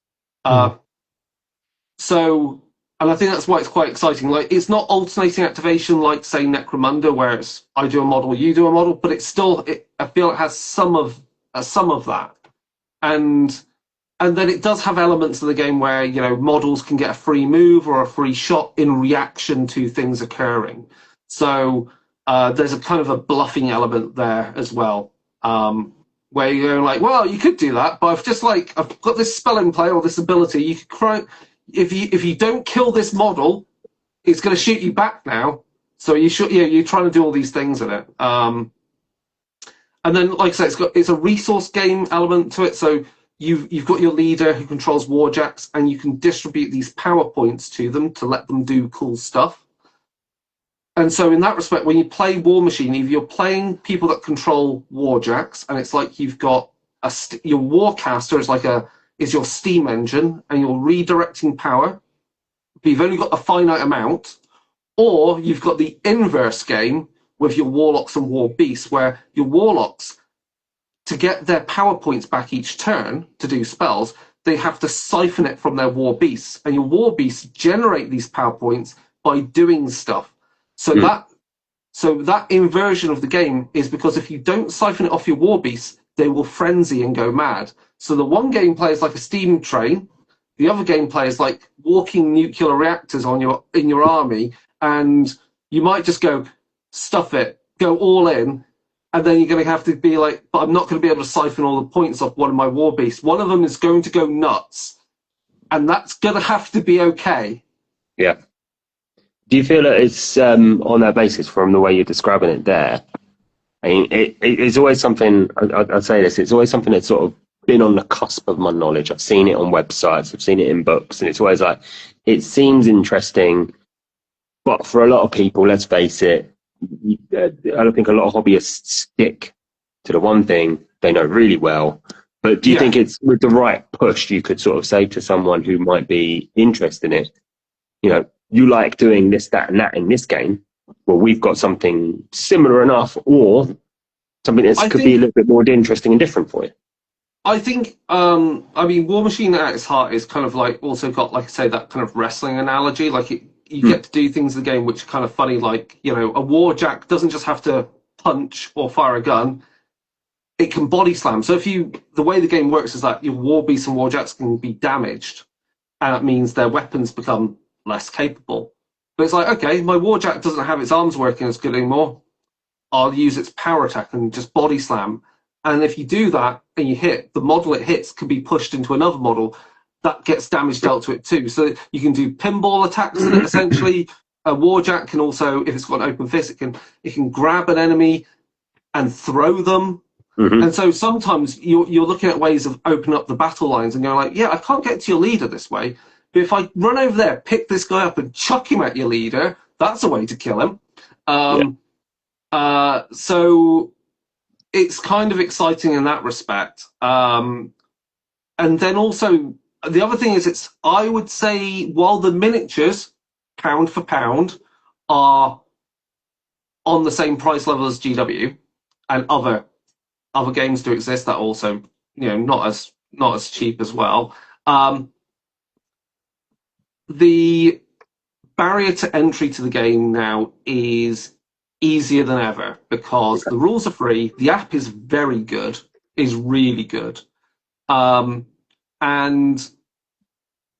So, and I think that's why it's quite exciting. It's not alternating activation like, say, Necromunda, where it's I do a model, you do a model, but it's still, I feel it has some of that. And then it does have elements of the game where, models can get a free move or a free shot in reaction to things occurring. So there's a kind of a bluffing element there as well. Where you're well, you could do that, but I've got this spell in play or this ability. You could cry if you don't kill this model, it's going to shoot you back now. So you're trying to do all these things in it. And then, like I said, it's a resource game element to it. So you've got your leader who controls warjacks, and you can distribute these power points to them to let them do cool stuff. And so in that respect, when you play War Machine, if you're playing people that control warjacks, and it's like you've got your warcaster is your steam engine, and you're redirecting power, but you've only got a finite amount, or you've got the inverse game with your warlocks and war beasts, where your warlocks, to get their power points back each turn to do spells, they have to siphon it from their war beasts, and your war beasts generate these power points by doing stuff. So that inversion of the game is because if you don't siphon it off your war beasts, they will frenzy and go mad. So the one gameplay is like a steam train. The other gameplay is like walking nuclear reactors in your army, and you might just go stuff it, go all in, and then you're going to have to be like, but I'm not going to be able to siphon all the points off one of my war beasts. One of them is going to go nuts, and that's going to have to be okay. Yeah. Do you feel that it's on that basis, from the way you're describing it there? I mean, it's always something, I'd say this, it's always something that's sort of been on the cusp of my knowledge. I've seen it on websites, I've seen it in books, and it's always like, it seems interesting, but for a lot of people, let's face it, I don't think a lot of hobbyists stick to the one thing they know really well. But do you think it's with the right push, you could sort of say to someone who might be interested in it, you know, you like doing this, that, and that in this game. Well, we've got something similar enough, or something that could be a little bit more interesting and different for you. I think, I mean, War Machine at its heart is kind of like also got, like I say, that kind of wrestling analogy. Like you get to do things in the game which are kind of funny. Like, you know, a Warjack doesn't just have to punch or fire a gun; it can body slam. So the way the game works is that your War Beasts and Warjacks can be damaged, and that means their weapons become less capable. But it's like, okay, my Warjack doesn't have its arms working as good anymore. I'll use its power attack and just body slam. And if you do that and you hit, the model it hits can be pushed into another model that gets damage dealt to it too. So you can do pinball attacks in it, essentially. A Warjack can also, if it's got an open fist, it can grab an enemy and throw them. Mm-hmm. And so sometimes you're looking at ways of opening up the battle lines and going like, yeah, I can't get to your leader this way. But if I run over there, pick this guy up and chuck him at your leader, that's a way to kill him. So it's kind of exciting in that respect. And then also, the other thing is, I would say, while the miniatures, pound for pound, are on the same price level as GW, and other games do exist that also, you know, not as cheap as well. The barrier to entry to the game now is easier than ever because the rules are free. The app is very good, is really good. And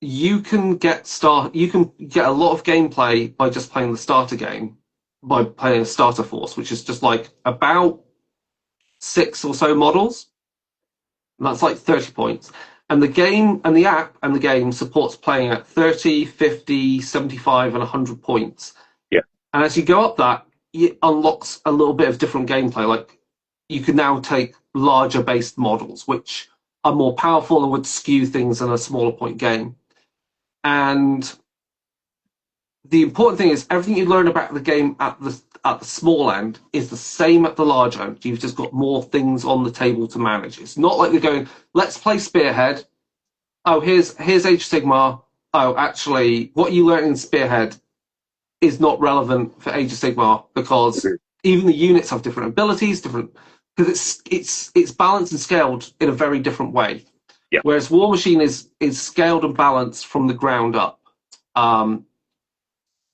you can get a lot of gameplay by just playing the starter game, by playing a starter force, which is just like about 6 or so models. And that's like 30 points. And the game and the app and the game supports playing at 30, 50, 75, and 100 points. Yeah. And as you go up that, it unlocks a little bit of different gameplay. Like you can now take larger based models, which are more powerful and would skew things in a smaller point game. And the important thing is everything you learn about the game at the small end is the same at the large end. You've just got more things on the table to manage. It's not like they're going, let's play Spearhead. Oh, here's Age of Sigmar. Oh, actually, what you learn in Spearhead is not relevant for Age of Sigmar because even the units have different abilities, because it's balanced and scaled in a very different way. Yeah. Whereas War Machine is scaled and balanced from the ground up.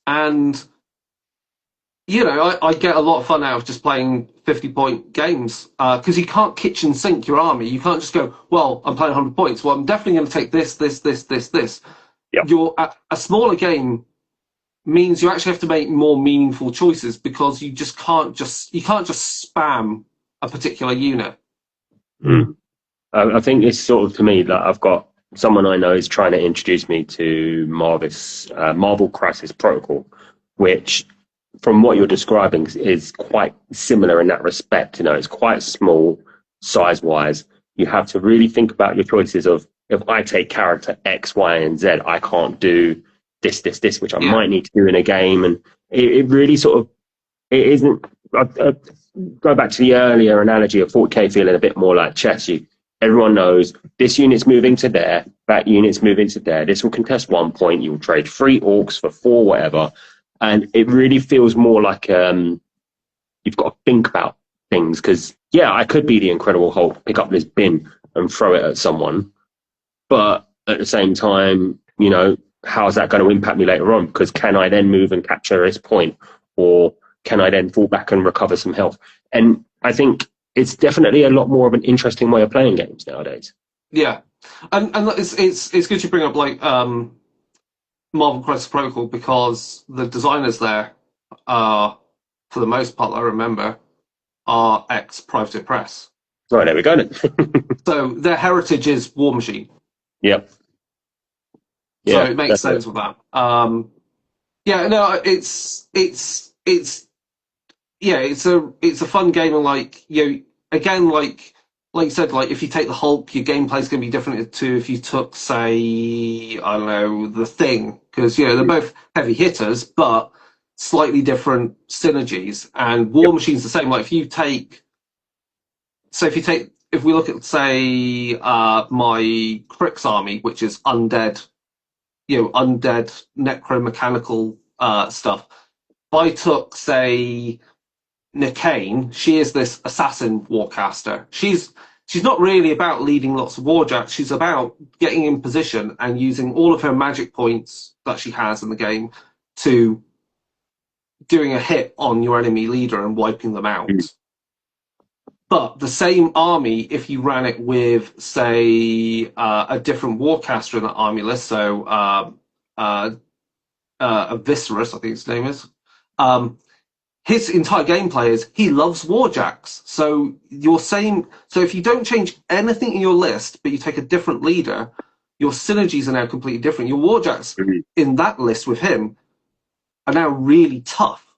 And you know, I get a lot of fun out of just playing 50-point games because you can't kitchen sink your army. You can't just go, well, I'm playing 100 points. Well, I'm definitely going to take this. Yeah. A smaller game means you actually have to make more meaningful choices because you can't just spam a particular unit. I think it's sort of, to me, that I've got someone I know is trying to introduce me to Marvel Crisis Protocol, which, from what you're describing, is quite similar in that respect. You know, it's quite small size-wise. You have to really think about your choices of, if I take character X, Y, and Z, I can't do this, which I might need to do in a game. And it really sort of, it isn't, go back to the earlier analogy of 40k feeling a bit more like chess. Everyone knows this unit's moving to there, that unit's moving to there. This will contest 1 point. You'll trade 3 orcs for 4, whatever. And it really feels more like you've got to think about things because, yeah, I could be the Incredible Hulk, pick up this bin and throw it at someone. But at the same time, you know, how is that going to impact me later on? Because can I then move and capture this point? or can I then fall back and recover some health? And I think it's definitely a lot more of an interesting way of playing games nowadays. Yeah, and it's good you bring up like Marvel Crisis Protocol, because the designers there are, for the most part, I remember, are ex Private Press. Right, there we go then. So their heritage is War Machine. Yep. So it makes sense with that. Yeah, no, it's a fun game, and like, you know, again, like you said, like if you take the Hulk, your gameplay's going to be different to if you took, say, I don't know, the Thing, because, you know, they're both heavy hitters, but slightly different synergies. And War Machine's the same. Like if we look at, say, my Crix army, which is undead necromechanical stuff. If I took, say, Nikane, she is this assassin warcaster. She's not really about leading lots of warjacks. She's about getting in position and using all of her magic points that she has in the game to doing a hit on your enemy leader and wiping them out. But the same army, if you ran it with, say, a different warcaster in that army list, so Viscerus, I think his name is, his entire gameplay is he loves warjacks. So if you don't change anything in your list, but you take a different leader, your synergies are now completely different. Your warjacks in that list with him are now really tough,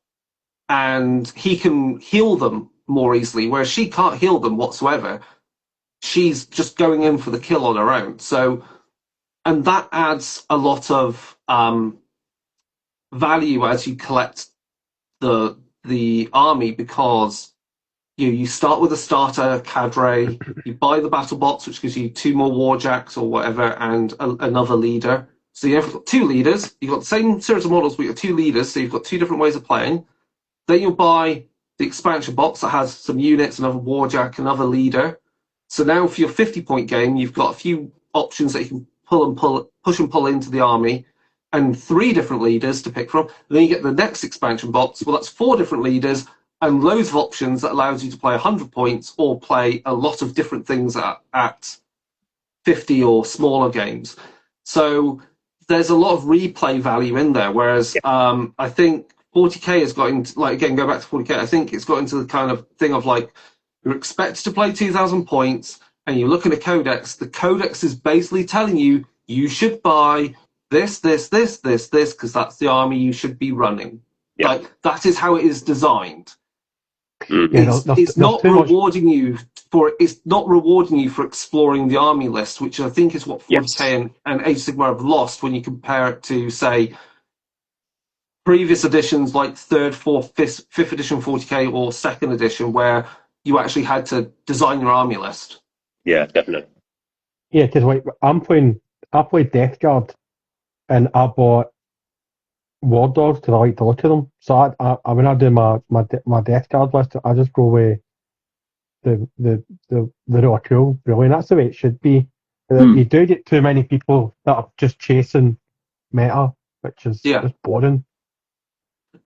and he can heal them more easily, whereas she can't heal them whatsoever. She's just going in for the kill on her own. So, and that adds a lot of value as you collect the army, because you start with a starter cadre, you buy the battle box, which gives you 2 more warjacks or whatever, and another leader. So you've got 2 leaders. You've got the same series of models, but you've got 2 leaders, so you've got 2 different ways of playing. Then you'll buy the expansion box that has some units, another warjack, another leader. So now for your 50-point game, you've got a few options that you can push and pull into the army, and 3 different leaders to pick from. And then you get the next expansion box. Well, that's 4 different leaders and loads of options that allows you to play 100 points or play a lot of different things at 50 or smaller games. So there's a lot of replay value in there, whereas I think 40k has got into, like, again, go back to 40k, I think it's got into the kind of thing of like, you're expected to play 2,000 points, and you look at a codex, the codex is basically telling you, you should buy this, because that's the army you should be running. Yeah. Like, that is how it is designed. It's not rewarding you for exploring the army list, which I think is what 40k and Age of Sigmar have lost when you compare it to, say, previous editions like 3rd, 4th, 5th edition 40k or 2nd edition, where you actually had to design your army list. Yeah, definitely. Yeah, because like I played Death Guard, and I bought War Dogs because I like to look at them. So I when I do my Death Guard list, I just go with the real cool, really, and that's the way it should be. You do get too many people that are just chasing meta, which is just boring.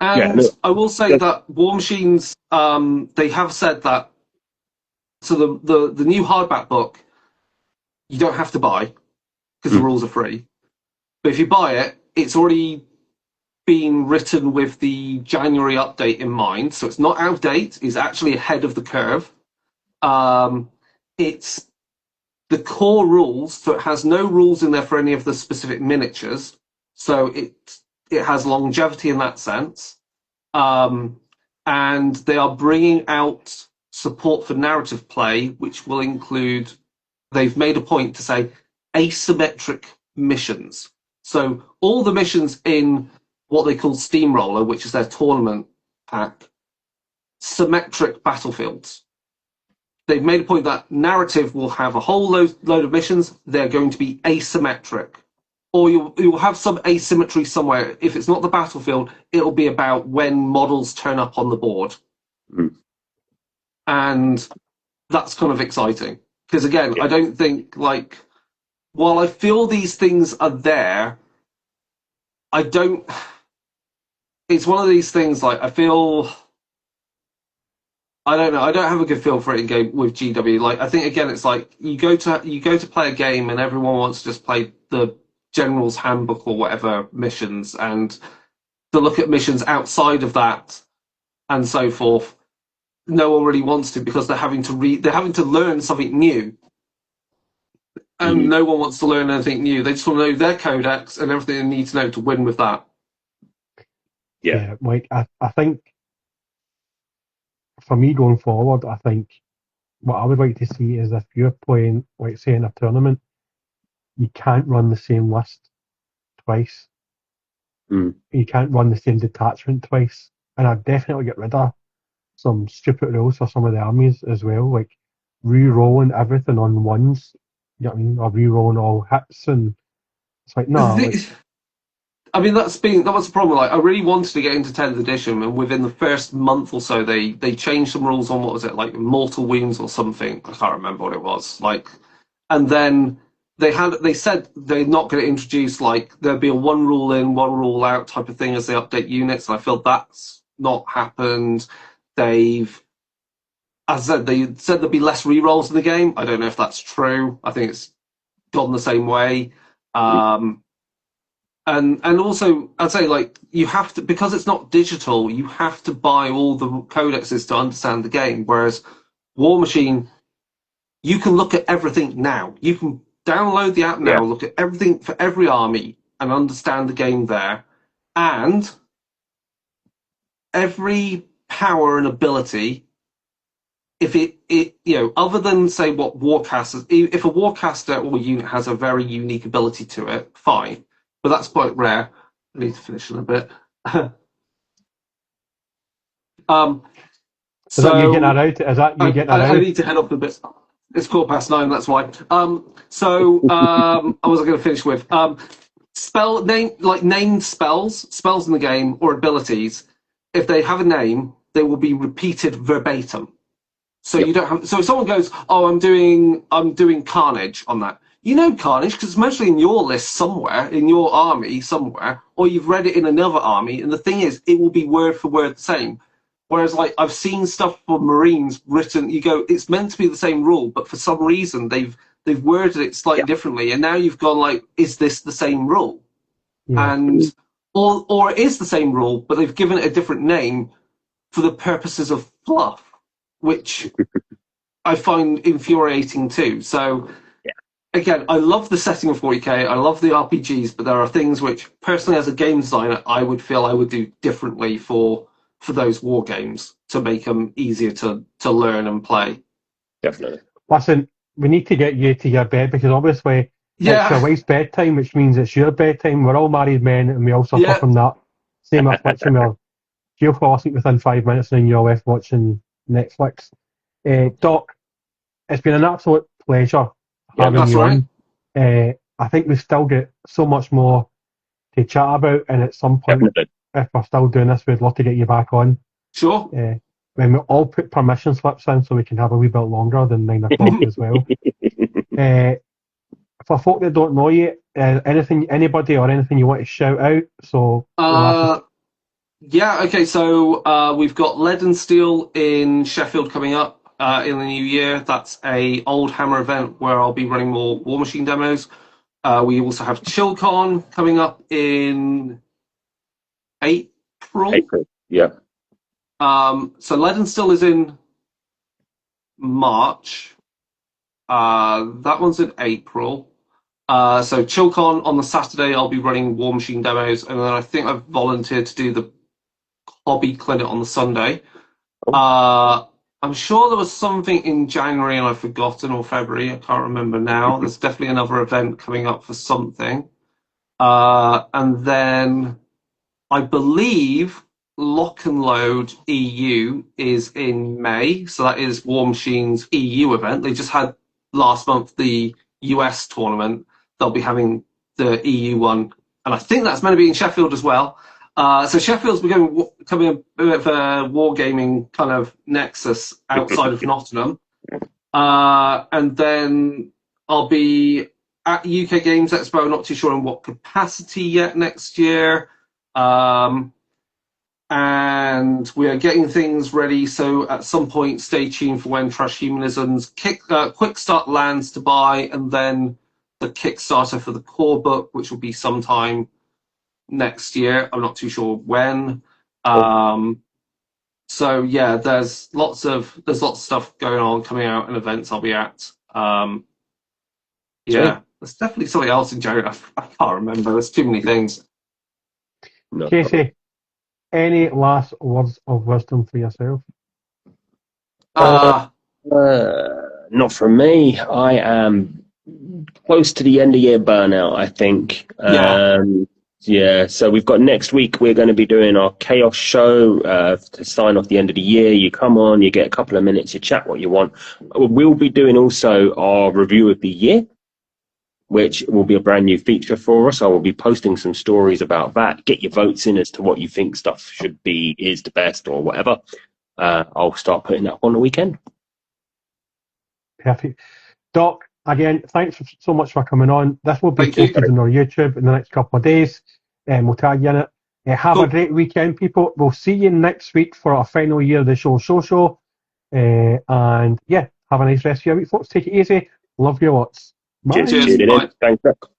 And I will say that War Machines, they have said that, so the new hardback book, you don't have to buy, because the rules are free. But if you buy it, it's already been written with the January update in mind, so it's not out of date, it's actually ahead of the curve. It's the core rules, so it has no rules in there for any of the specific miniatures, so it has longevity in that sense. And they are bringing out support for narrative play, which will include, they've made a point to say, asymmetric missions. So all the missions in what they call Steamroller, which is their tournament pack, symmetric battlefields. They've made a point that narrative will have a whole load of missions. They're going to be asymmetric. Or you'll have some asymmetry somewhere. If it's not the battlefield, it'll be about when models turn up on the board. And that's kind of exciting. Because again, I don't think, like, while I feel these things are there, I don't it's one of these things. Like I feel, I don't know. I don't have a good feel for it in game with GW. Like I think again, it's like you go to play a game and everyone wants to just play the General's Handbook or whatever missions, and to look at missions outside of that and so forth. No one really wants to because they're having to learn something new, and no one wants to learn anything new. They just want to know their codex and everything they need to know to win with that. Yeah. Like I think for me going forward, I think what I would like to see is if you're playing, like say in a tournament, you can't run the same list twice. You can't run the same detachment twice. And I'd definitely get rid of some stupid rules for some of the armies as well, like re-rolling everything on ones, you know what I mean, or re-rolling all hits, and it's like, no, I mean, that was the problem. Like, I really wanted to get into 10th edition, and within the first month or so, they changed some rules on what was it, like mortal wounds or something. I can't remember what it was. Like, and then they said they're not going to introduce like there'll be a one rule in, one rule out type of thing as they update units, and I feel that's not happened. As I said, they said there'll be less rerolls in the game. I don't know if that's true. I think it's gone the same way. And also, I'd say like you have to, because it's not digital, you have to buy all the codexes to understand the game. Whereas War Machine, you can look at everything now. You can download the app now, look at everything for every army, and understand the game there. And every power and ability, if it other than say what Warcasters, if a Warcaster or unit has a very unique ability to it, fine. But that's quite rare. I need to finish in a bit. Is that you getting that out? Is that you getting that out? I need to head off a bit. It's 9:15, that's why. I was going to finish with named spells in the game or abilities. If they have a name, they will be repeated verbatim. So you don't have. So if someone goes, "Oh, I'm doing Carnage on that," you know Carnage because it's mostly in your list somewhere, in your army somewhere, or you've read it in another army. And the thing is, it will be word for word the same. Whereas, like, I've seen stuff for Marines written, you go, it's meant to be the same rule, but for some reason they've worded it slightly differently, and now you've gone like, is this the same rule? Yeah. And or it is the same rule, but they've given it a different name for the purposes of fluff, which I find infuriating too. So again, I love the setting of 40k, I love the RPGs, but there are things which, personally, as a game designer, I would feel I would do differently for those war games to make them easier to learn and play. Definitely. Listen, we need to get you to your bed because obviously it's your wife's bedtime, which means it's your bedtime. We're all married men and we all suffer from that. Same affliction. She'll fall asleep within 5 minutes and then you're left watching Netflix. Doc, it's been an absolute pleasure having you on. I think we still get so much more to chat about, and at some point, if we're still doing this, we'd love to get you back on. Sure. When we all put permission slips in so we can have a wee bit longer than 9 o'clock as well. For folk that don't know you, anybody or anything you want to shout out? So okay, so we've got Lead and Steel in Sheffield coming up in the new year. That's a Old Hammer event where I'll be running more War Machine demos. We also have ChillCon coming up in April. Yeah. So Lead and Steel is in March. That one's in April. So ChillCon on the Saturday, I'll be running War Machine demos, and then I think I've volunteered to do the hobby clinic on the Sunday. I'm sure there was something in January and I've forgotten, or February, I can't remember now. There's definitely another event coming up for something. And then I believe Lock and Load EU is in May, so that is War Machine's EU event. They just had last month the US tournament. They'll be having the EU one, and I think that's meant to be in Sheffield as well. So Sheffield's becoming a bit of a wargaming kind of nexus outside of Nottingham. And then I'll be at UK Games Expo, not too sure in what capacity yet next year. and we are getting things ready. So at some point, stay tuned for when Transhumanism's quick start lands to buy, and then the Kickstarter for the core book, which will be sometime next year. I'm not too sure when. So yeah, there's lots of stuff going on, coming out, and events I'll be at. Yeah, there's definitely something else in January. I can't remember. There's too many things. No Casey, problem. any last words of wisdom for yourself? Not from me. I am close to the end of year burnout, I think. Yeah, so we've got next week, we're going to be doing our Chaos show to sign off the end of the year. You come on, you get a couple of minutes, you chat what you want. We'll be doing also our review of the year, which will be a brand new feature for us. I will be posting some stories about that. Get your votes in as to what you think stuff should be, is the best or whatever. I'll start putting that on the weekend. Perfect. Doc, again, thanks so much for coming on. This will be Thank you. posted on our YouTube in the next couple of days. We'll tag you in it. Have Cool. a great weekend, people. We'll see you next week for our final year of the show. And yeah, have a nice rest of your week, folks. Take it easy. Love you lots. Bye. Cheers. Tune in. Bye. Thanks, Doc.